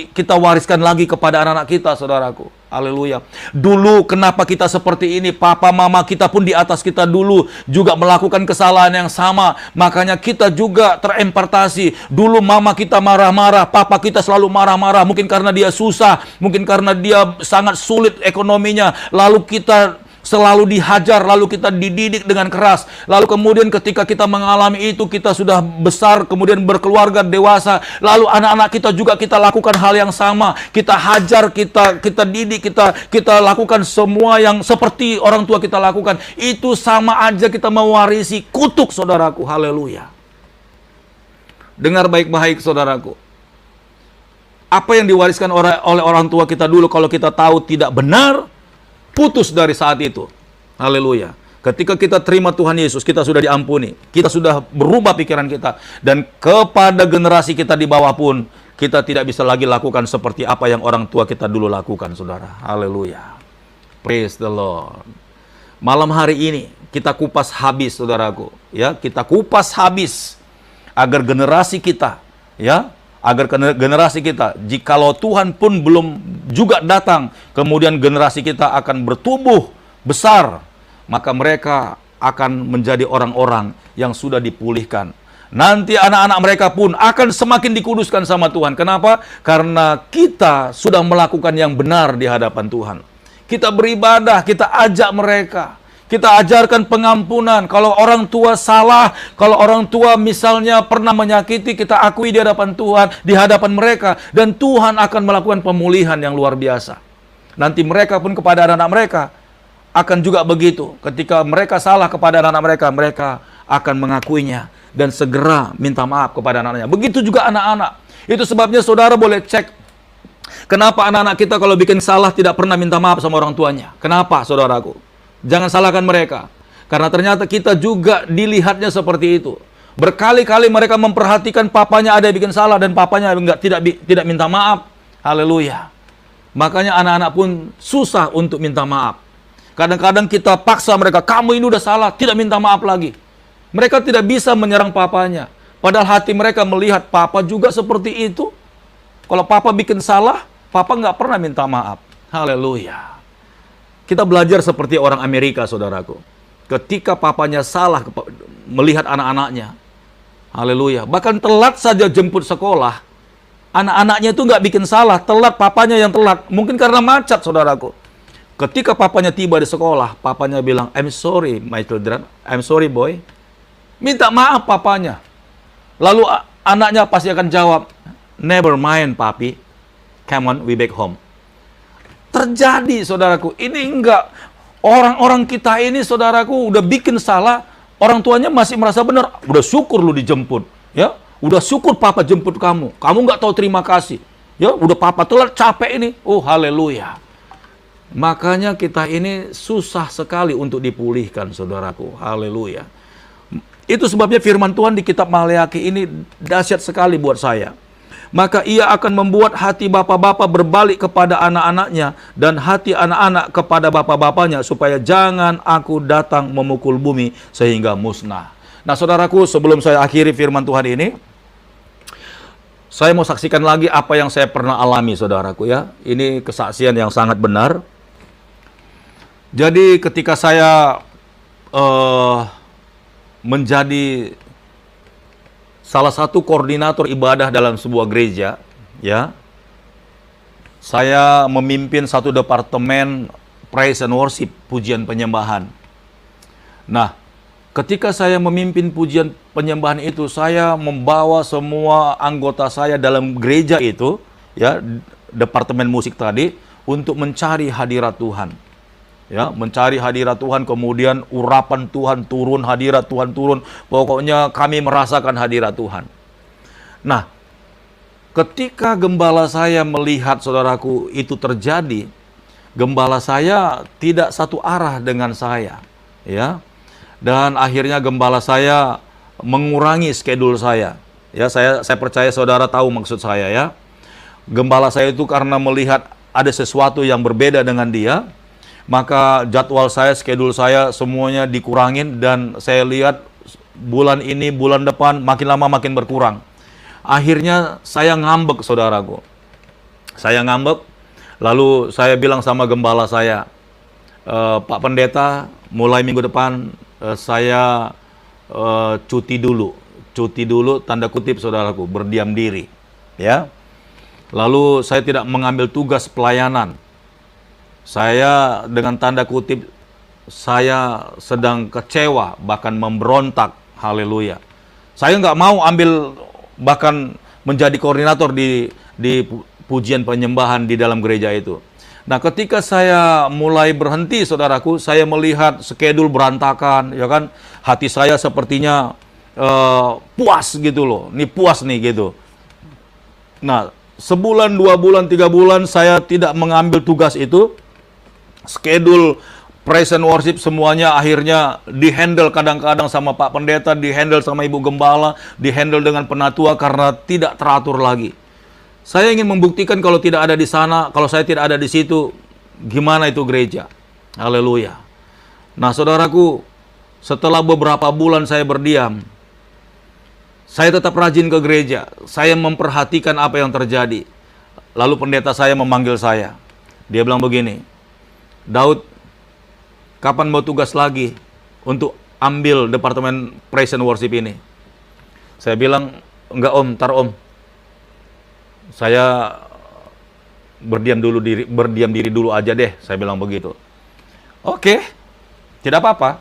kita wariskan lagi kepada anak-anak kita, saudaraku? Haleluya. Dulu kenapa kita seperti ini? Papa mama kita pun di atas kita dulu juga melakukan kesalahan yang sama. Makanya kita juga terimpartasi. Dulu mama kita marah-marah, papa kita selalu marah-marah. Mungkin karena dia susah, mungkin karena dia sangat sulit ekonominya. Lalu kita selalu dihajar, lalu kita dididik dengan keras. Lalu kemudian ketika kita mengalami itu, kita sudah besar, kemudian berkeluarga, dewasa. Lalu anak-anak kita juga kita lakukan hal yang sama. Kita hajar, kita didik, kita lakukan semua yang seperti orang tua kita lakukan. Itu sama aja kita mewarisi kutuk, saudaraku. Haleluya. Dengar baik-baik, saudaraku. Apa yang diwariskan oleh orang tua kita dulu, kalau kita tahu tidak benar, putus dari saat itu. Haleluya. Ketika kita terima Tuhan Yesus, kita sudah diampuni. Kita sudah berubah pikiran kita. Dan kepada generasi kita di bawah pun, kita tidak bisa lagi lakukan seperti apa yang orang tua kita dulu lakukan, saudara. Haleluya. Praise the Lord. Malam hari ini, kita kupas habis, saudaraku. Ya, kita kupas habis. Agar generasi kita, agar generasi kita, jikalau Tuhan pun belum juga datang, kemudian generasi kita akan bertumbuh besar, maka mereka akan menjadi orang-orang yang sudah dipulihkan. Nanti anak-anak mereka pun akan semakin dikuduskan sama Tuhan. Kenapa? Karena kita sudah melakukan yang benar di hadapan Tuhan. Kita beribadah, kita ajak mereka. Kita ajarkan pengampunan. Kalau orang tua salah, kalau orang tua misalnya pernah menyakiti, kita akui di hadapan Tuhan, di hadapan mereka. Dan Tuhan akan melakukan pemulihan yang luar biasa. Nanti mereka pun kepada anak-anak mereka akan juga begitu. Ketika mereka salah kepada anak-anak mereka, mereka akan mengakuinya dan segera minta maaf kepada anak-anaknya. Begitu juga anak-anak. Itu sebabnya saudara boleh cek kenapa anak-anak kita kalau bikin salah tidak pernah minta maaf sama orang tuanya. Kenapa, saudaraku? Jangan salahkan mereka. Karena ternyata kita juga dilihatnya seperti itu. Berkali-kali mereka memperhatikan papanya ada yang bikin salah dan papanya tidak minta maaf. Haleluya. Makanya anak-anak pun susah untuk minta maaf. Kadang-kadang kita paksa mereka, kamu ini udah salah, tidak minta maaf lagi. Mereka tidak bisa menyerang papanya. Padahal hati mereka melihat papa juga seperti itu. Kalau papa bikin salah, papa nggak pernah minta maaf. Haleluya. Kita belajar seperti orang Amerika, saudaraku. Ketika papanya salah melihat anak-anaknya. Haleluya. Bahkan telat saja jemput sekolah. Anak-anaknya itu nggak bikin salah, telat papanya yang telat. Mungkin karena macet, saudaraku. Ketika papanya tiba di sekolah, papanya bilang, I'm sorry my children, I'm sorry boy. Minta maaf papanya. Lalu anaknya pasti akan jawab, never mind papi, come on we back home. Terjadi, saudaraku. Ini enggak. Orang-orang kita ini, saudaraku, udah bikin salah, orang tuanya masih merasa benar. Udah syukur lu dijemput, ya. Udah syukur papa jemput kamu. Kamu nggak tahu terima kasih. Ya, udah papa telat, capek ini. Oh, haleluya. Makanya kita ini susah sekali untuk dipulihkan, saudaraku. Haleluya. Itu sebabnya firman Tuhan di kitab Maleakhi ini dahsyat sekali buat saya. Maka ia akan membuat hati bapak-bapak berbalik kepada anak-anaknya dan hati anak-anak kepada bapak-bapaknya supaya jangan aku datang memukul bumi sehingga musnah. Nah, saudaraku, sebelum saya akhiri firman Tuhan ini, saya mau saksikan lagi apa yang saya pernah alami, saudaraku, ya. Ini kesaksian yang sangat benar. Jadi ketika saya menjadi salah satu koordinator ibadah dalam sebuah gereja, ya, saya memimpin satu departemen praise and worship, pujian penyembahan. Nah, ketika saya memimpin pujian penyembahan itu, saya membawa semua anggota saya dalam gereja itu, ya, departemen musik tadi, untuk mencari hadirat Tuhan. Ya, mencari hadirat Tuhan, kemudian urapan Tuhan turun, hadirat Tuhan turun. Pokoknya kami merasakan hadirat Tuhan. Nah, ketika gembala saya melihat, saudaraku, itu terjadi, gembala saya tidak satu arah dengan saya, ya. Dan akhirnya gembala saya mengurangi schedule saya. Ya, saya percaya saudara tahu maksud saya, ya. Gembala saya itu karena melihat ada sesuatu yang berbeda dengan dia, maka jadwal saya, schedule saya semuanya dikurangin, dan saya lihat bulan ini, bulan depan makin lama makin berkurang. Akhirnya saya ngambek, saudaraku. Saya ngambek, lalu saya bilang sama gembala saya, Pak Pendeta, mulai minggu depan saya cuti dulu, tanda kutip, saudaraku, berdiam diri, ya. Lalu saya tidak mengambil tugas pelayanan. Saya dengan tanda kutip, saya sedang kecewa, bahkan memberontak. Haleluya. Saya nggak mau ambil, bahkan menjadi koordinator di pujian penyembahan di dalam gereja itu. Nah, ketika saya mulai berhenti, saudaraku, saya melihat schedule berantakan, ya kan? Hati saya sepertinya puas gitu loh. Ini puas nih gitu. Nah, sebulan, 2 bulan, 3 bulan saya tidak mengambil tugas itu. Schedule praise and worship semuanya akhirnya dihandle kadang-kadang sama Pak Pendeta, dihandle sama Ibu Gembala, dihandle dengan penatua karena tidak teratur lagi. Saya ingin membuktikan kalau tidak ada di sana, kalau saya tidak ada di situ, gimana itu gereja. Haleluya. Nah, saudaraku, setelah beberapa bulan saya berdiam, saya tetap rajin ke gereja. Saya memperhatikan apa yang terjadi. Lalu pendeta saya memanggil saya. Dia bilang begini, Daud, kapan mau tugas lagi untuk ambil departemen praise and worship ini? Saya bilang, enggak om, ntar om. Saya berdiam diri dulu aja deh, saya bilang begitu. Oke, tidak apa-apa.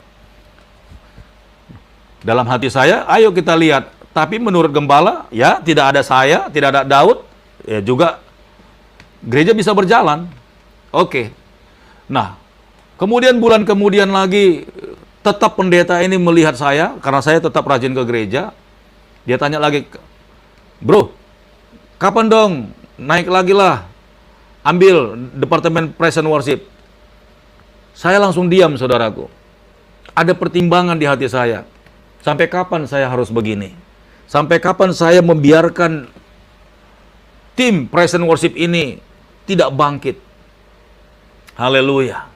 Dalam hati saya, ayo kita lihat. Tapi menurut gembala, ya tidak ada saya, tidak ada Daud, ya juga gereja bisa berjalan. Oke. Nah, Kemudian bulan kemudian lagi, tetap pendeta ini melihat saya, karena saya tetap rajin ke gereja. Dia tanya lagi, bro, kapan dong naik lagi lah, ambil departemen praise and worship. Saya langsung diam, saudaraku. Ada pertimbangan di hati saya. Sampai kapan saya harus begini? Sampai kapan saya membiarkan tim praise and worship ini tidak bangkit? Haleluya.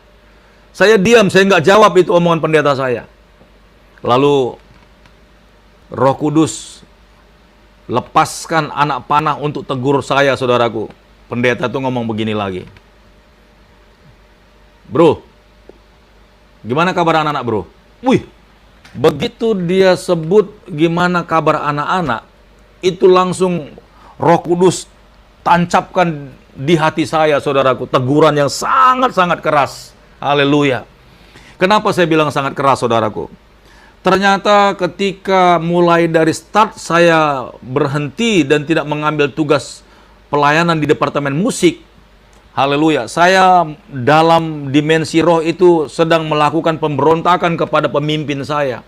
Saya diam, saya nggak jawab itu omongan pendeta saya. Lalu Roh Kudus lepaskan anak panah untuk tegur saya, saudaraku. Pendeta tuh ngomong begini lagi. Bro, gimana kabar anak-anak, bro? Wih, begitu dia sebut gimana kabar anak-anak, itu langsung Roh Kudus tancapkan di hati saya, saudaraku, teguran yang sangat-sangat keras. Haleluya. Kenapa saya bilang sangat keras, saudaraku? Ternyata ketika mulai dari start saya berhenti dan tidak mengambil tugas pelayanan di departemen musik, haleluya, saya dalam dimensi roh itu sedang melakukan pemberontakan kepada pemimpin saya.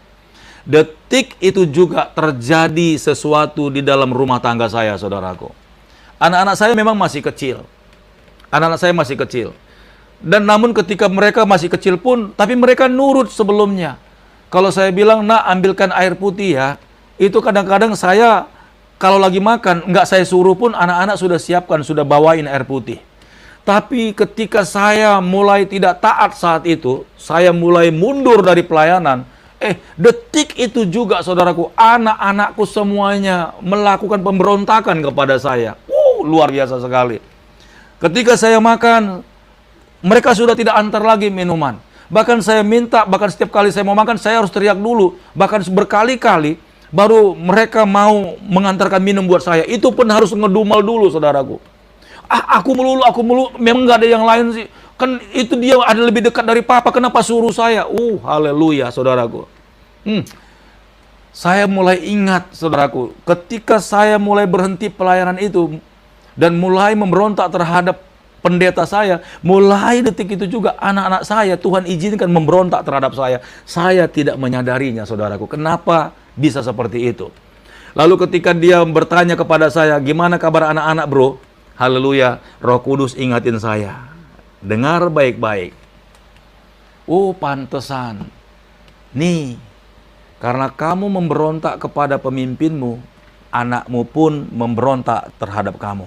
Detik itu juga terjadi sesuatu di dalam rumah tangga saya, saudaraku. Anak-anak saya memang masih kecil. Anak-anak saya masih kecil. Dan namun ketika mereka masih kecil pun, tapi mereka nurut sebelumnya. Kalau saya bilang, nak ambilkan air putih ya, itu kadang-kadang saya kalau lagi makan, nggak saya suruh pun anak-anak sudah siapkan, sudah bawain air putih. Tapi ketika saya mulai tidak taat saat itu, saya mulai mundur dari pelayanan, detik itu juga, saudaraku, anak-anakku semuanya melakukan pemberontakan kepada saya. Luar biasa sekali. Ketika saya makan, mereka sudah tidak antar lagi minuman. Bahkan saya minta, bahkan setiap kali saya mau makan, saya harus teriak dulu. Bahkan berkali-kali, baru mereka mau mengantarkan minum buat saya. Itu pun harus ngedumel dulu, saudaraku. Aku melulu, memang nggak ada yang lain sih. Kan itu dia ada lebih dekat dari papa, kenapa suruh saya? Haleluya, saudaraku. Saya mulai ingat, saudaraku, ketika saya mulai berhenti pelayanan itu, dan mulai memberontak terhadap pendeta saya, mulai detik itu juga anak-anak saya Tuhan izinkan memberontak terhadap saya. Saya tidak menyadarinya, saudaraku. Kenapa bisa seperti itu? Lalu ketika dia bertanya kepada saya, gimana kabar anak-anak, bro? Haleluya, Roh Kudus ingatin saya. Dengar baik-baik. Pantesan. Nih, karena kamu memberontak kepada pemimpinmu, anakmu pun memberontak terhadap kamu.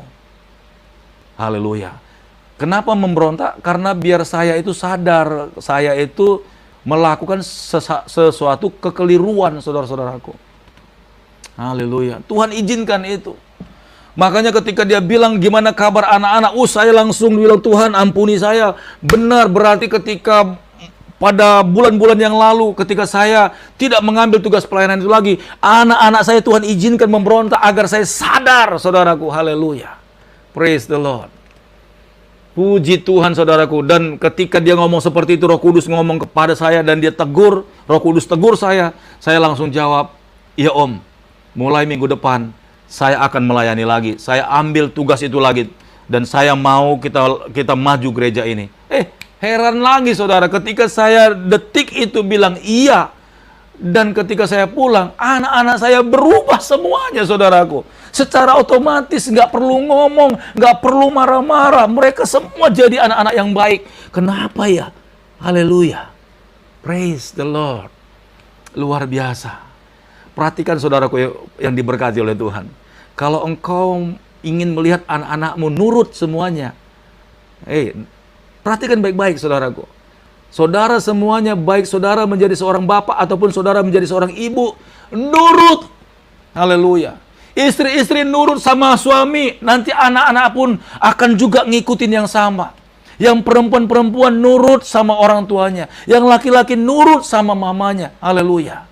Haleluya. Kenapa memberontak? Karena biar saya itu sadar, saya itu melakukan sesuatu kekeliruan, saudara-saudaraku. Haleluya. Tuhan izinkan itu. Makanya ketika dia bilang, gimana kabar anak-anak? Saya langsung bilang, Tuhan ampuni saya. Benar, berarti ketika pada bulan-bulan yang lalu, ketika saya tidak mengambil tugas pelayanan itu lagi, anak-anak saya Tuhan izinkan memberontak agar saya sadar, saudaraku. Haleluya. Praise the Lord. Puji Tuhan, saudaraku. Dan ketika dia ngomong seperti itu, Roh Kudus ngomong kepada saya dan dia tegur, Roh Kudus tegur saya langsung jawab, iya om, mulai minggu depan saya akan melayani lagi. Saya ambil tugas itu lagi dan saya mau kita maju gereja ini. Heran lagi, saudara, ketika saya detik itu bilang iya, dan ketika saya pulang, anak-anak saya berubah semuanya, saudaraku. Secara otomatis, nggak perlu ngomong, nggak perlu marah-marah. Mereka semua jadi anak-anak yang baik. Kenapa ya? Haleluya. Praise the Lord. Luar biasa. Perhatikan, saudaraku yang diberkati oleh Tuhan. Kalau engkau ingin melihat anak-anakmu nurut semuanya, perhatikan baik-baik, saudaraku. Saudara semuanya, baik saudara menjadi seorang bapak ataupun saudara menjadi seorang ibu, nurut. Haleluya. Istri-istri nurut sama suami, nanti anak-anak pun akan juga ngikutin yang sama. Yang perempuan-perempuan nurut sama orang tuanya, yang laki-laki nurut sama mamanya. Haleluya.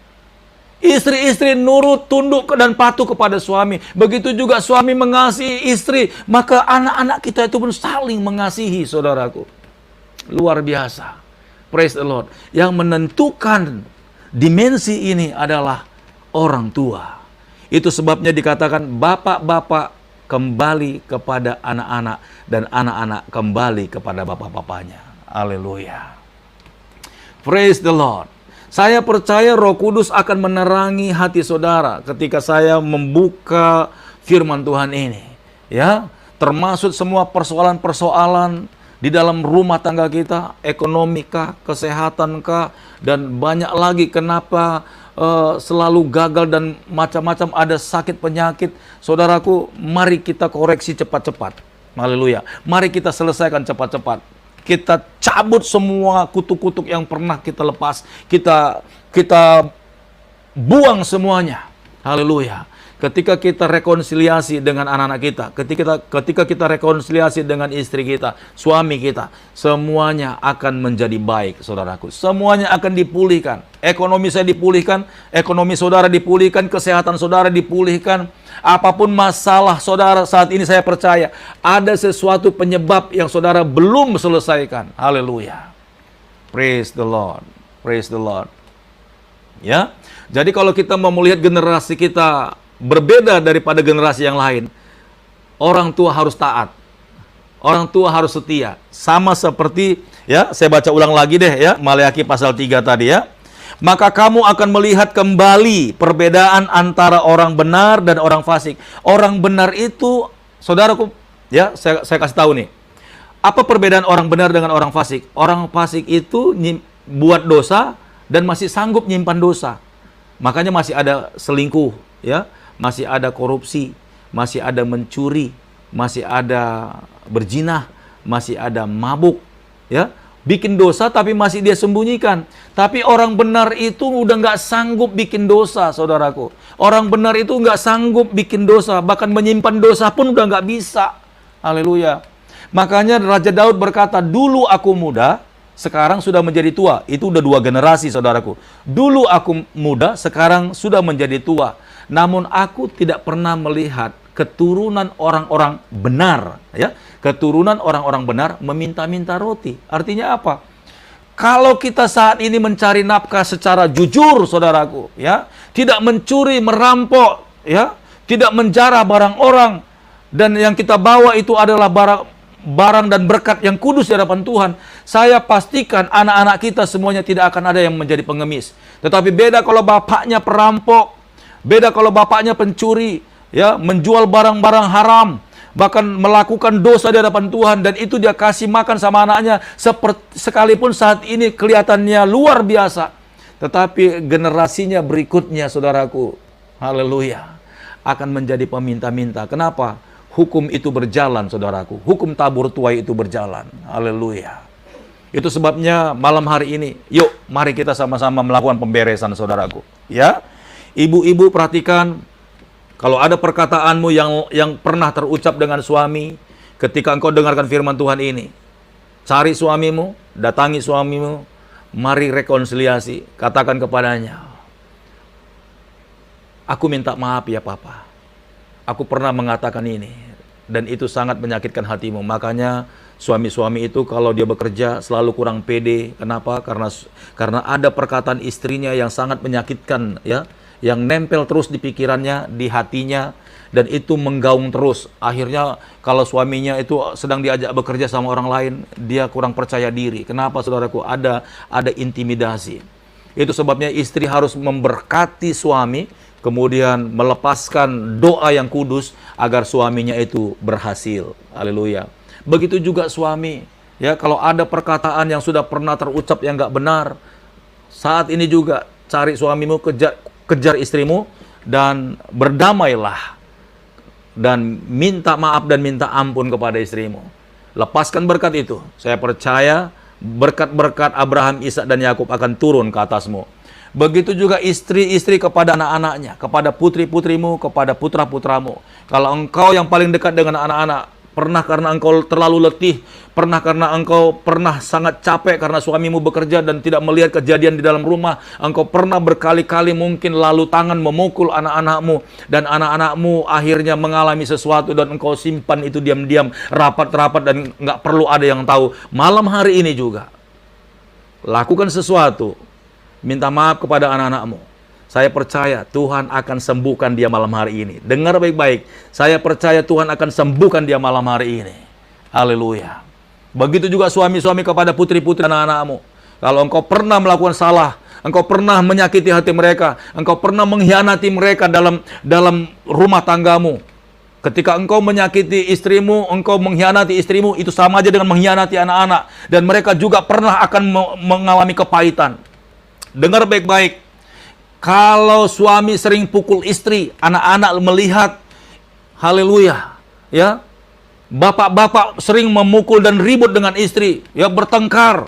Istri-istri nurut, tunduk dan patuh kepada suami. Begitu juga suami mengasihi istri, maka anak-anak kita itu pun saling mengasihi, saudaraku. Luar biasa. Praise the Lord. Yang menentukan dimensi ini adalah orang tua. Itu sebabnya dikatakan bapak-bapak kembali kepada anak-anak dan anak-anak kembali kepada bapak-bapaknya. Haleluya. Praise the Lord. Saya percaya Roh Kudus akan menerangi hati saudara ketika saya membuka firman Tuhan ini. Ya, termasuk semua persoalan-persoalan di dalam rumah tangga kita, ekonomi kah, kesehatan kah, dan banyak lagi kenapa selalu gagal dan macam-macam, ada sakit penyakit. Saudaraku, mari kita koreksi cepat-cepat. Haleluya. Mari kita selesaikan cepat-cepat. Kita cabut semua kutuk-kutuk yang pernah kita lepas. Kita buang semuanya. Haleluya. Ketika kita rekonsiliasi dengan anak-anak kita, ketika kita rekonsiliasi dengan istri kita, suami kita, semuanya akan menjadi baik, saudaraku. Semuanya akan dipulihkan. Ekonomi saya dipulihkan, ekonomi saudara dipulihkan, kesehatan saudara dipulihkan. Apapun masalah saudara saat ini, saya percaya ada sesuatu penyebab yang saudara belum selesaikan. Haleluya. Praise the Lord. Praise the Lord. Ya. Jadi kalau kita mau melihat generasi kita berbeda daripada generasi yang lain, orang tua harus taat. Orang tua harus setia. Sama seperti, ya, saya baca ulang lagi deh ya, Maleakhi pasal 3 tadi ya. Maka kamu akan melihat kembali perbedaan antara orang benar dan orang fasik. Orang benar itu, saudaraku, ya, saya kasih tahu nih. Apa perbedaan orang benar dengan orang fasik? Orang fasik itu buat dosa dan masih sanggup nyimpan dosa. Makanya masih ada selingkuh, ya, masih ada korupsi, masih ada mencuri, masih ada berzinah, masih ada mabuk, ya, bikin dosa tapi masih dia sembunyikan. Tapi orang benar itu udah nggak sanggup bikin dosa, saudaraku. Orang benar itu nggak sanggup bikin dosa, bahkan menyimpan dosa pun udah nggak bisa. Haleluya. Makanya Raja Daud berkata, dulu aku muda, sekarang sudah menjadi tua. Itu udah 2 generasi, saudaraku. Dulu aku muda, sekarang sudah menjadi tua. Namun aku tidak pernah melihat keturunan orang-orang benar, ya. Keturunan orang-orang benar meminta-minta roti. Artinya apa? Kalau kita saat ini mencari nafkah secara jujur, saudaraku, ya, tidak mencuri, merampok, ya, tidak menjarah barang orang, dan yang kita bawa itu adalah barang dan berkat yang kudus di hadapan Tuhan, saya pastikan anak-anak kita semuanya tidak akan ada yang menjadi pengemis. Tetapi beda kalau bapaknya perampok, beda kalau bapaknya pencuri, ya, menjual barang-barang haram, bahkan melakukan dosa di hadapan Tuhan, dan itu dia kasih makan sama anaknya, sekalipun saat ini kelihatannya luar biasa. Tetapi generasinya berikutnya, saudaraku, haleluya, akan menjadi peminta-minta. Kenapa? Hukum itu berjalan, saudaraku. Hukum tabur tuai itu berjalan. Haleluya. Itu sebabnya malam hari ini, yuk mari kita sama-sama melakukan pemberesan, saudaraku. Ya, ibu-ibu perhatikan, kalau ada perkataanmu yang pernah terucap dengan suami, ketika engkau dengarkan firman Tuhan ini, cari suamimu, datangi suamimu, mari rekonsiliasi, katakan kepadanya, aku minta maaf ya Papa, aku pernah mengatakan ini, dan itu sangat menyakitkan hatimu. Makanya suami-suami itu kalau dia bekerja selalu kurang pede. Kenapa? Karena ada perkataan istrinya yang sangat menyakitkan, ya, yang nempel terus di pikirannya, di hatinya, dan itu menggaung terus. Akhirnya kalau suaminya itu sedang diajak bekerja sama orang lain, dia kurang percaya diri. Kenapa, saudaraku? Ada intimidasi. Itu sebabnya istri harus memberkati suami, kemudian melepaskan doa yang kudus agar suaminya itu berhasil. Haleluya. Begitu juga suami, ya, kalau ada perkataan yang sudah pernah terucap yang nggak benar, saat ini juga cari suamimu, kejar istrimu, dan berdamailah, dan minta maaf dan minta ampun kepada istrimu. Lepaskan berkat itu. Saya percaya berkat-berkat Abraham, Ishak, dan Yakub akan turun ke atasmu. Begitu juga istri-istri kepada anak-anaknya, kepada putri-putrimu, kepada putra-putramu. Kalau engkau yang paling dekat dengan anak-anak, pernah karena engkau terlalu letih, pernah karena engkau pernah sangat capek karena suamimu bekerja dan tidak melihat kejadian di dalam rumah, engkau pernah berkali-kali mungkin lalu tangan memukul anak-anakmu, dan anak-anakmu akhirnya mengalami sesuatu dan engkau simpan itu diam-diam, rapat-rapat, dan nggak perlu ada yang tahu. Malam hari ini juga, lakukan sesuatu. Minta maaf kepada anak-anakmu. Saya percaya Tuhan akan sembuhkan dia malam hari ini. Dengar baik-baik. Saya percaya Tuhan akan sembuhkan dia malam hari ini. Haleluya. Begitu juga suami-suami kepada putri-putri anak-anakmu. Kalau engkau pernah melakukan salah, engkau pernah menyakiti hati mereka, engkau pernah mengkhianati mereka dalam rumah tanggamu. Ketika engkau menyakiti istrimu, engkau mengkhianati istrimu, itu sama aja dengan mengkhianati anak-anak. Dan mereka juga pernah akan mengalami kepahitan. Dengar baik-baik. Kalau suami sering pukul istri, anak-anak melihat, haleluya, ya. Bapak-bapak sering memukul dan ribut dengan istri, ya, bertengkar.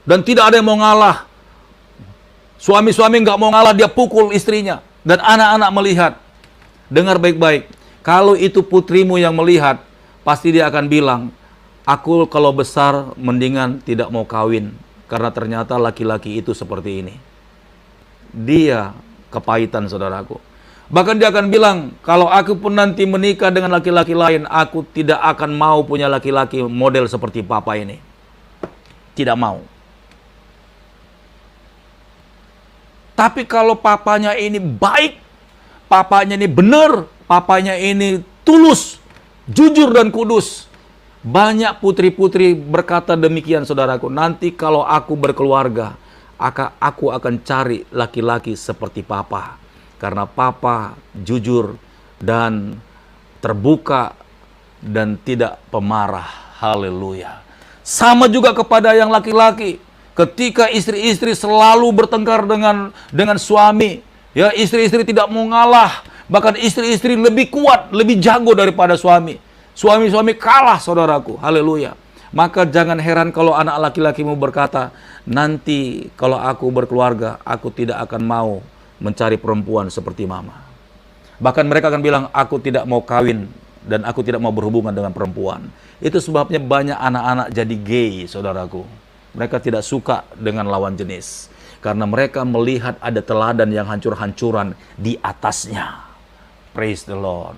Dan tidak ada yang mau ngalah. Suami-suami nggak mau ngalah, dia pukul istrinya. Dan anak-anak melihat. Dengar baik-baik. Kalau itu putrimu yang melihat, pasti dia akan bilang, aku kalau besar mendingan tidak mau kawin. Karena ternyata laki-laki itu seperti ini. Dia kepahitan, saudaraku. Bahkan dia akan bilang, kalau aku pun nanti menikah dengan laki-laki lain, aku tidak akan mau punya laki-laki model seperti papa ini. Tidak mau. Tapi kalau papanya ini baik, papanya ini benar, papanya ini tulus, jujur dan kudus. Banyak putri-putri berkata demikian, saudaraku. Nanti kalau aku berkeluarga, aku akan cari laki-laki seperti papa. Karena papa jujur dan terbuka dan tidak pemarah. Haleluya. Sama juga kepada yang laki-laki. Ketika istri-istri selalu bertengkar dengan suami, ya, istri-istri tidak mau ngalah, bahkan istri-istri lebih kuat, lebih jago daripada suami. Suami-suami kalah, saudaraku. Haleluya. Maka jangan heran kalau anak laki-lakimu berkata, nanti kalau aku berkeluarga, aku tidak akan mau mencari perempuan seperti mama. Bahkan mereka akan bilang, aku tidak mau kawin dan aku tidak mau berhubungan dengan perempuan. Itu sebabnya banyak anak-anak jadi gay, saudaraku. Mereka tidak suka dengan lawan jenis. Karena mereka melihat ada teladan yang hancur-hancuran di atasnya. Praise the Lord.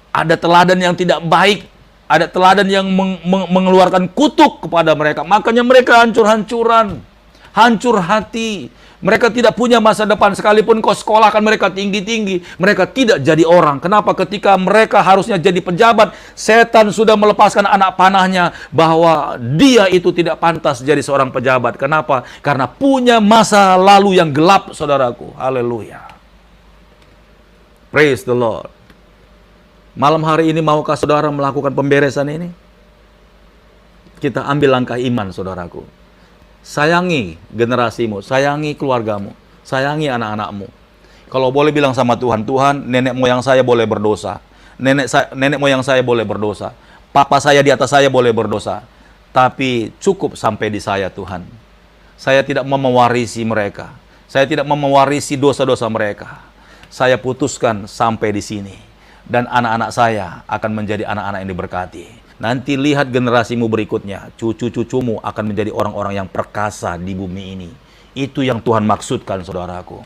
Ada teladan yang tidak baik. Ada teladan yang mengeluarkan kutuk kepada mereka. Makanya mereka hancur-hancuran. Hancur hati. Mereka tidak punya masa depan, sekalipun kau sekolahkan mereka tinggi-tinggi, mereka tidak jadi orang. Kenapa? Ketika mereka harusnya jadi pejabat, setan sudah melepaskan anak panahnya bahwa dia itu tidak pantas jadi seorang pejabat. Kenapa? Karena punya masa lalu yang gelap, saudaraku. Haleluya. Praise the Lord. Malam hari ini maukah saudara melakukan pemberesan ini? Kita ambil langkah iman, saudaraku. Sayangi generasimu, sayangi keluargamu, sayangi anak-anakmu. Kalau boleh bilang sama Tuhan, Tuhan, nenek moyang saya boleh berdosa, nenek moyang saya boleh berdosa, papa saya di atas saya boleh berdosa, tapi cukup sampai di saya, Tuhan. Saya tidak mau mewarisi mereka, saya tidak mau mewarisi dosa-dosa mereka. Saya putuskan sampai di sini, dan anak-anak saya akan menjadi anak-anak yang diberkati. Nanti lihat generasimu berikutnya, cucu-cucumu akan menjadi orang-orang yang perkasa di bumi ini. Itu yang Tuhan maksudkan, saudaraku.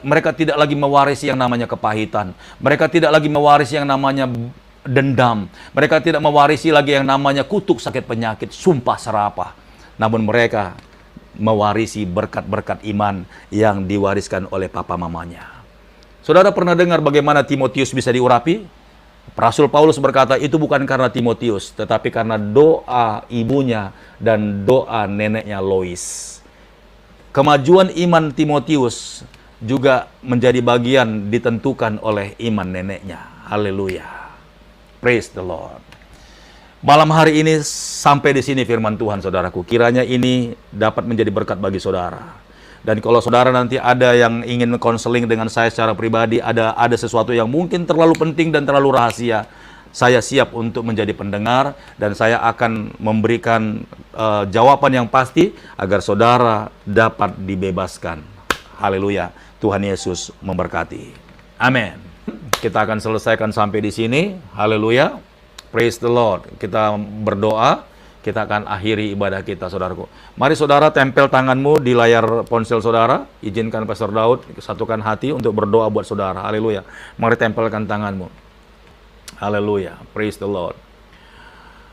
Mereka tidak lagi mewarisi yang namanya kepahitan. Mereka tidak lagi mewarisi yang namanya dendam. Mereka tidak mewarisi lagi yang namanya kutuk, sakit, penyakit, sumpah serapah. Namun mereka mewarisi berkat-berkat iman yang diwariskan oleh papa mamanya. Saudara pernah dengar bagaimana Timotius bisa diurapi? Rasul Paulus berkata, itu bukan karena Timotius, tetapi karena doa ibunya dan doa neneknya Lois. Kemajuan iman Timotius juga menjadi bagian ditentukan oleh iman neneknya. Haleluya. Praise the Lord. Malam hari ini sampai di sini firman Tuhan, saudaraku. Kiranya ini dapat menjadi berkat bagi saudara. Dan kalau saudara nanti ada yang ingin konseling dengan saya secara pribadi, ada sesuatu yang mungkin terlalu penting dan terlalu rahasia, saya siap untuk menjadi pendengar dan saya akan memberikan jawaban yang pasti agar saudara dapat dibebaskan. Haleluya. Tuhan Yesus memberkati. Amin. Kita akan selesaikan sampai di sini. Haleluya. Praise the Lord. Kita berdoa. Kita akan akhiri ibadah kita, saudaraku. Mari saudara tempel tanganmu di layar ponsel saudara. Izinkan Pastor Daud satukan hati untuk berdoa buat saudara. Haleluya. Mari tempelkan tanganmu. Haleluya. Praise the Lord.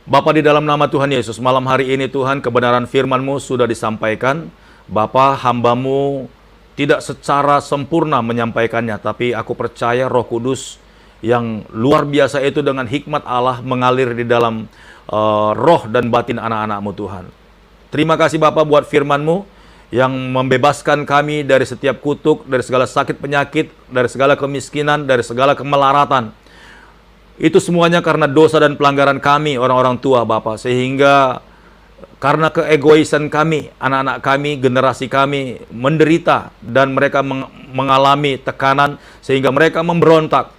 Bapa, di dalam nama Tuhan Yesus, malam hari ini Tuhan, kebenaran firman-Mu sudah disampaikan. Bapa, hamba-Mu tidak secara sempurna menyampaikannya, tapi aku percaya Roh Kudus yang luar biasa itu dengan hikmat Allah mengalir di dalam roh dan batin anak-anak-Mu, Tuhan. Terima kasih Bapa buat firman-Mu yang membebaskan kami dari setiap kutuk, dari segala sakit penyakit, dari segala kemiskinan, dari segala kemelaratan. Itu semuanya karena dosa dan pelanggaran kami, orang-orang tua Bapa. Sehingga karena keegoisan kami, anak-anak kami, generasi kami menderita dan mereka mengalami tekanan sehingga mereka memberontak.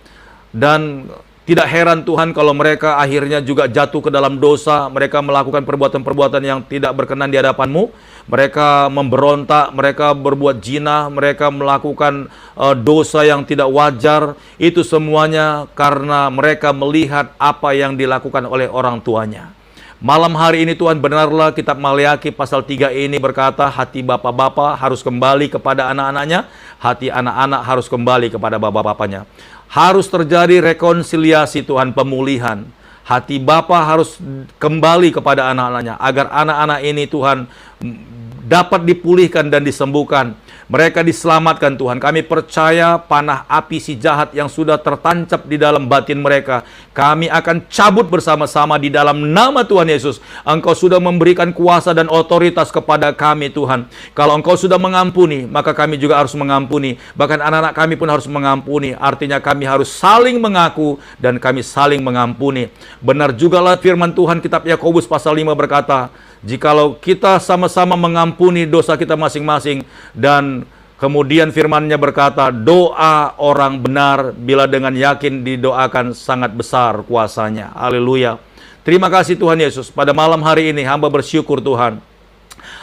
Dan tidak heran Tuhan kalau mereka akhirnya juga jatuh ke dalam dosa, mereka melakukan perbuatan-perbuatan yang tidak berkenan di hadapan-Mu, mereka memberontak, mereka berbuat zina, mereka melakukan dosa yang tidak wajar. Itu semuanya karena mereka melihat apa yang dilakukan oleh orang tuanya. Malam hari ini Tuhan, benarlah kitab Maleakhi pasal 3 ini berkata, hati bapak-bapak harus kembali kepada anak-anaknya, hati anak-anak harus kembali kepada bapak-bapaknya. Harus terjadi rekonsiliasi Tuhan, pemulihan. Hati Bapa harus kembali kepada anak-anaknya, agar anak-anak ini Tuhan dapat dipulihkan dan disembuhkan. Mereka diselamatkan Tuhan. Kami percaya panah api si jahat yang sudah tertancap di dalam batin mereka, kami akan cabut bersama-sama di dalam nama Tuhan Yesus. Engkau sudah memberikan kuasa dan otoritas kepada kami Tuhan. Kalau Engkau sudah mengampuni, maka kami juga harus mengampuni. Bahkan anak-anak kami pun harus mengampuni. Artinya kami harus saling mengaku dan kami saling mengampuni. Benar jugalah firman Tuhan, kitab Yakobus pasal 5 berkata, jikalau kita sama-sama mengampuni dosa kita masing-masing, dan kemudian firman-Nya berkata, doa orang benar bila dengan yakin didoakan sangat besar kuasanya. Haleluya. Terima kasih Tuhan Yesus. Pada malam hari ini hamba bersyukur Tuhan.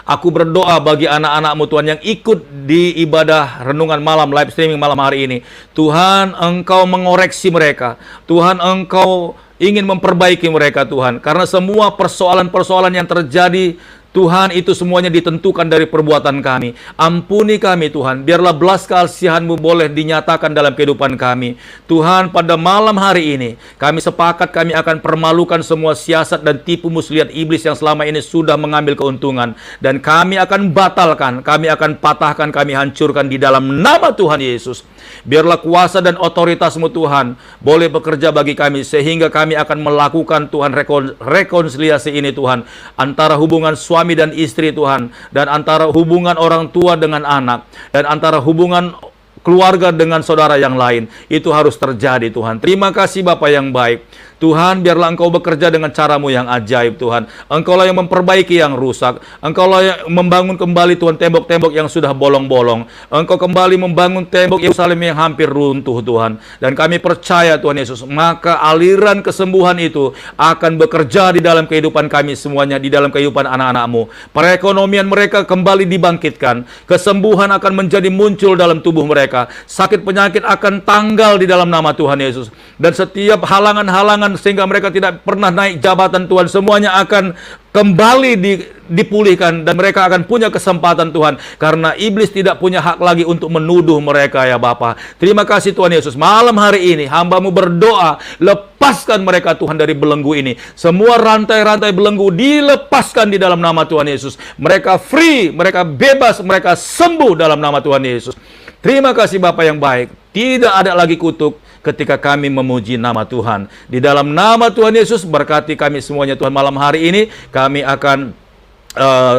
Aku berdoa bagi anak-anak-Mu Tuhan yang ikut di ibadah renungan malam, live streaming malam hari ini. Tuhan, Engkau mengoreksi mereka. Tuhan, Engkau ingin memperbaiki mereka Tuhan. Karena semua persoalan-persoalan yang terjadi Tuhan, itu semuanya ditentukan dari perbuatan kami. Ampuni kami Tuhan, biarlah belas kasihan-Mu boleh dinyatakan dalam kehidupan kami. Tuhan, pada malam hari ini kami sepakat kami akan permalukan semua siasat dan tipu muslihat iblis yang selama ini sudah mengambil keuntungan. Dan kami akan batalkan, kami akan patahkan, kami hancurkan di dalam nama Tuhan Yesus. Biarlah kuasa dan otoritas-Mu Tuhan boleh bekerja bagi kami, sehingga kami akan melakukan Tuhan rekonsiliasi ini Tuhan, antara hubungan suami dan istri Tuhan, dan antara hubungan orang tua dengan anak, dan antara hubungan keluarga dengan saudara yang lain. Itu harus terjadi Tuhan. Terima kasih Bapa yang baik. Tuhan, biarlah Engkau bekerja dengan cara-Mu yang ajaib Tuhan. Engkaulah yang memperbaiki yang rusak. Engkaulah yang membangun kembali Tuhan tembok-tembok yang sudah bolong-bolong. Engkau kembali membangun tembok Yerusalem yang hampir runtuh Tuhan. Dan kami percaya Tuhan Yesus, maka aliran kesembuhan itu akan bekerja di dalam kehidupan kami semuanya, di dalam kehidupan anak-anak-Mu. Perekonomian mereka kembali dibangkitkan. Kesembuhan akan menjadi muncul dalam tubuh mereka. Sakit penyakit akan tanggal di dalam nama Tuhan Yesus. Dan setiap halangan-halangan sehingga mereka tidak pernah naik jabatan Tuhan, semuanya akan kembali dipulihkan, dan mereka akan punya kesempatan Tuhan, karena iblis tidak punya hak lagi untuk menuduh mereka ya Bapa. Terima kasih Tuhan Yesus. Malam hari ini hamba-Mu berdoa, lepaskan mereka Tuhan dari belenggu ini. Semua rantai-rantai belenggu dilepaskan di dalam nama Tuhan Yesus. Mereka free, mereka bebas, mereka sembuh dalam nama Tuhan Yesus. Terima kasih Bapa yang baik. Tidak ada lagi kutuk ketika kami memuji nama Tuhan. Di dalam nama Tuhan Yesus, berkati kami semuanya Tuhan. Malam hari ini kami akan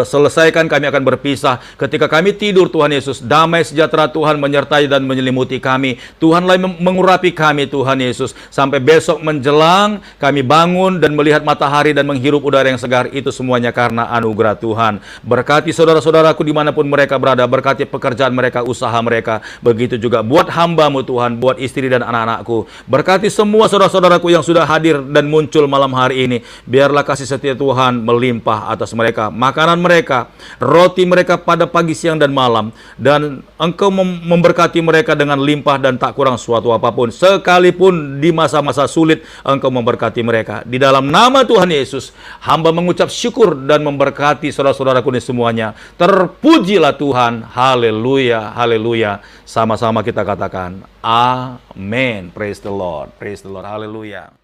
selesaikan, kami akan berpisah. Ketika kami tidur Tuhan Yesus, damai sejahtera Tuhan menyertai dan menyelimuti kami. Tuhanlah mengurapi kami Tuhan Yesus. Sampai besok menjelang kami bangun dan melihat matahari dan menghirup udara yang segar. Itu semuanya karena anugerah Tuhan. Berkati saudara-saudaraku dimanapun mereka berada. Berkati pekerjaan mereka, usaha mereka. Begitu juga buat hamba-Mu Tuhan, buat istri dan anak-anakku. Berkati semua saudara-saudaraku yang sudah hadir dan muncul malam hari ini. Biarlah kasih setia Tuhan melimpah atas mereka. Makanan mereka, roti mereka pada pagi, siang, dan malam. Dan Engkau memberkati mereka dengan limpah dan tak kurang suatu apapun. Sekalipun di masa-masa sulit, Engkau memberkati mereka. Di dalam nama Tuhan Yesus, hamba mengucap syukur dan memberkati saudara-saudaraku ini semuanya. Terpujilah Tuhan. Haleluya, haleluya. Sama-sama kita katakan, amin. Praise the Lord, haleluya.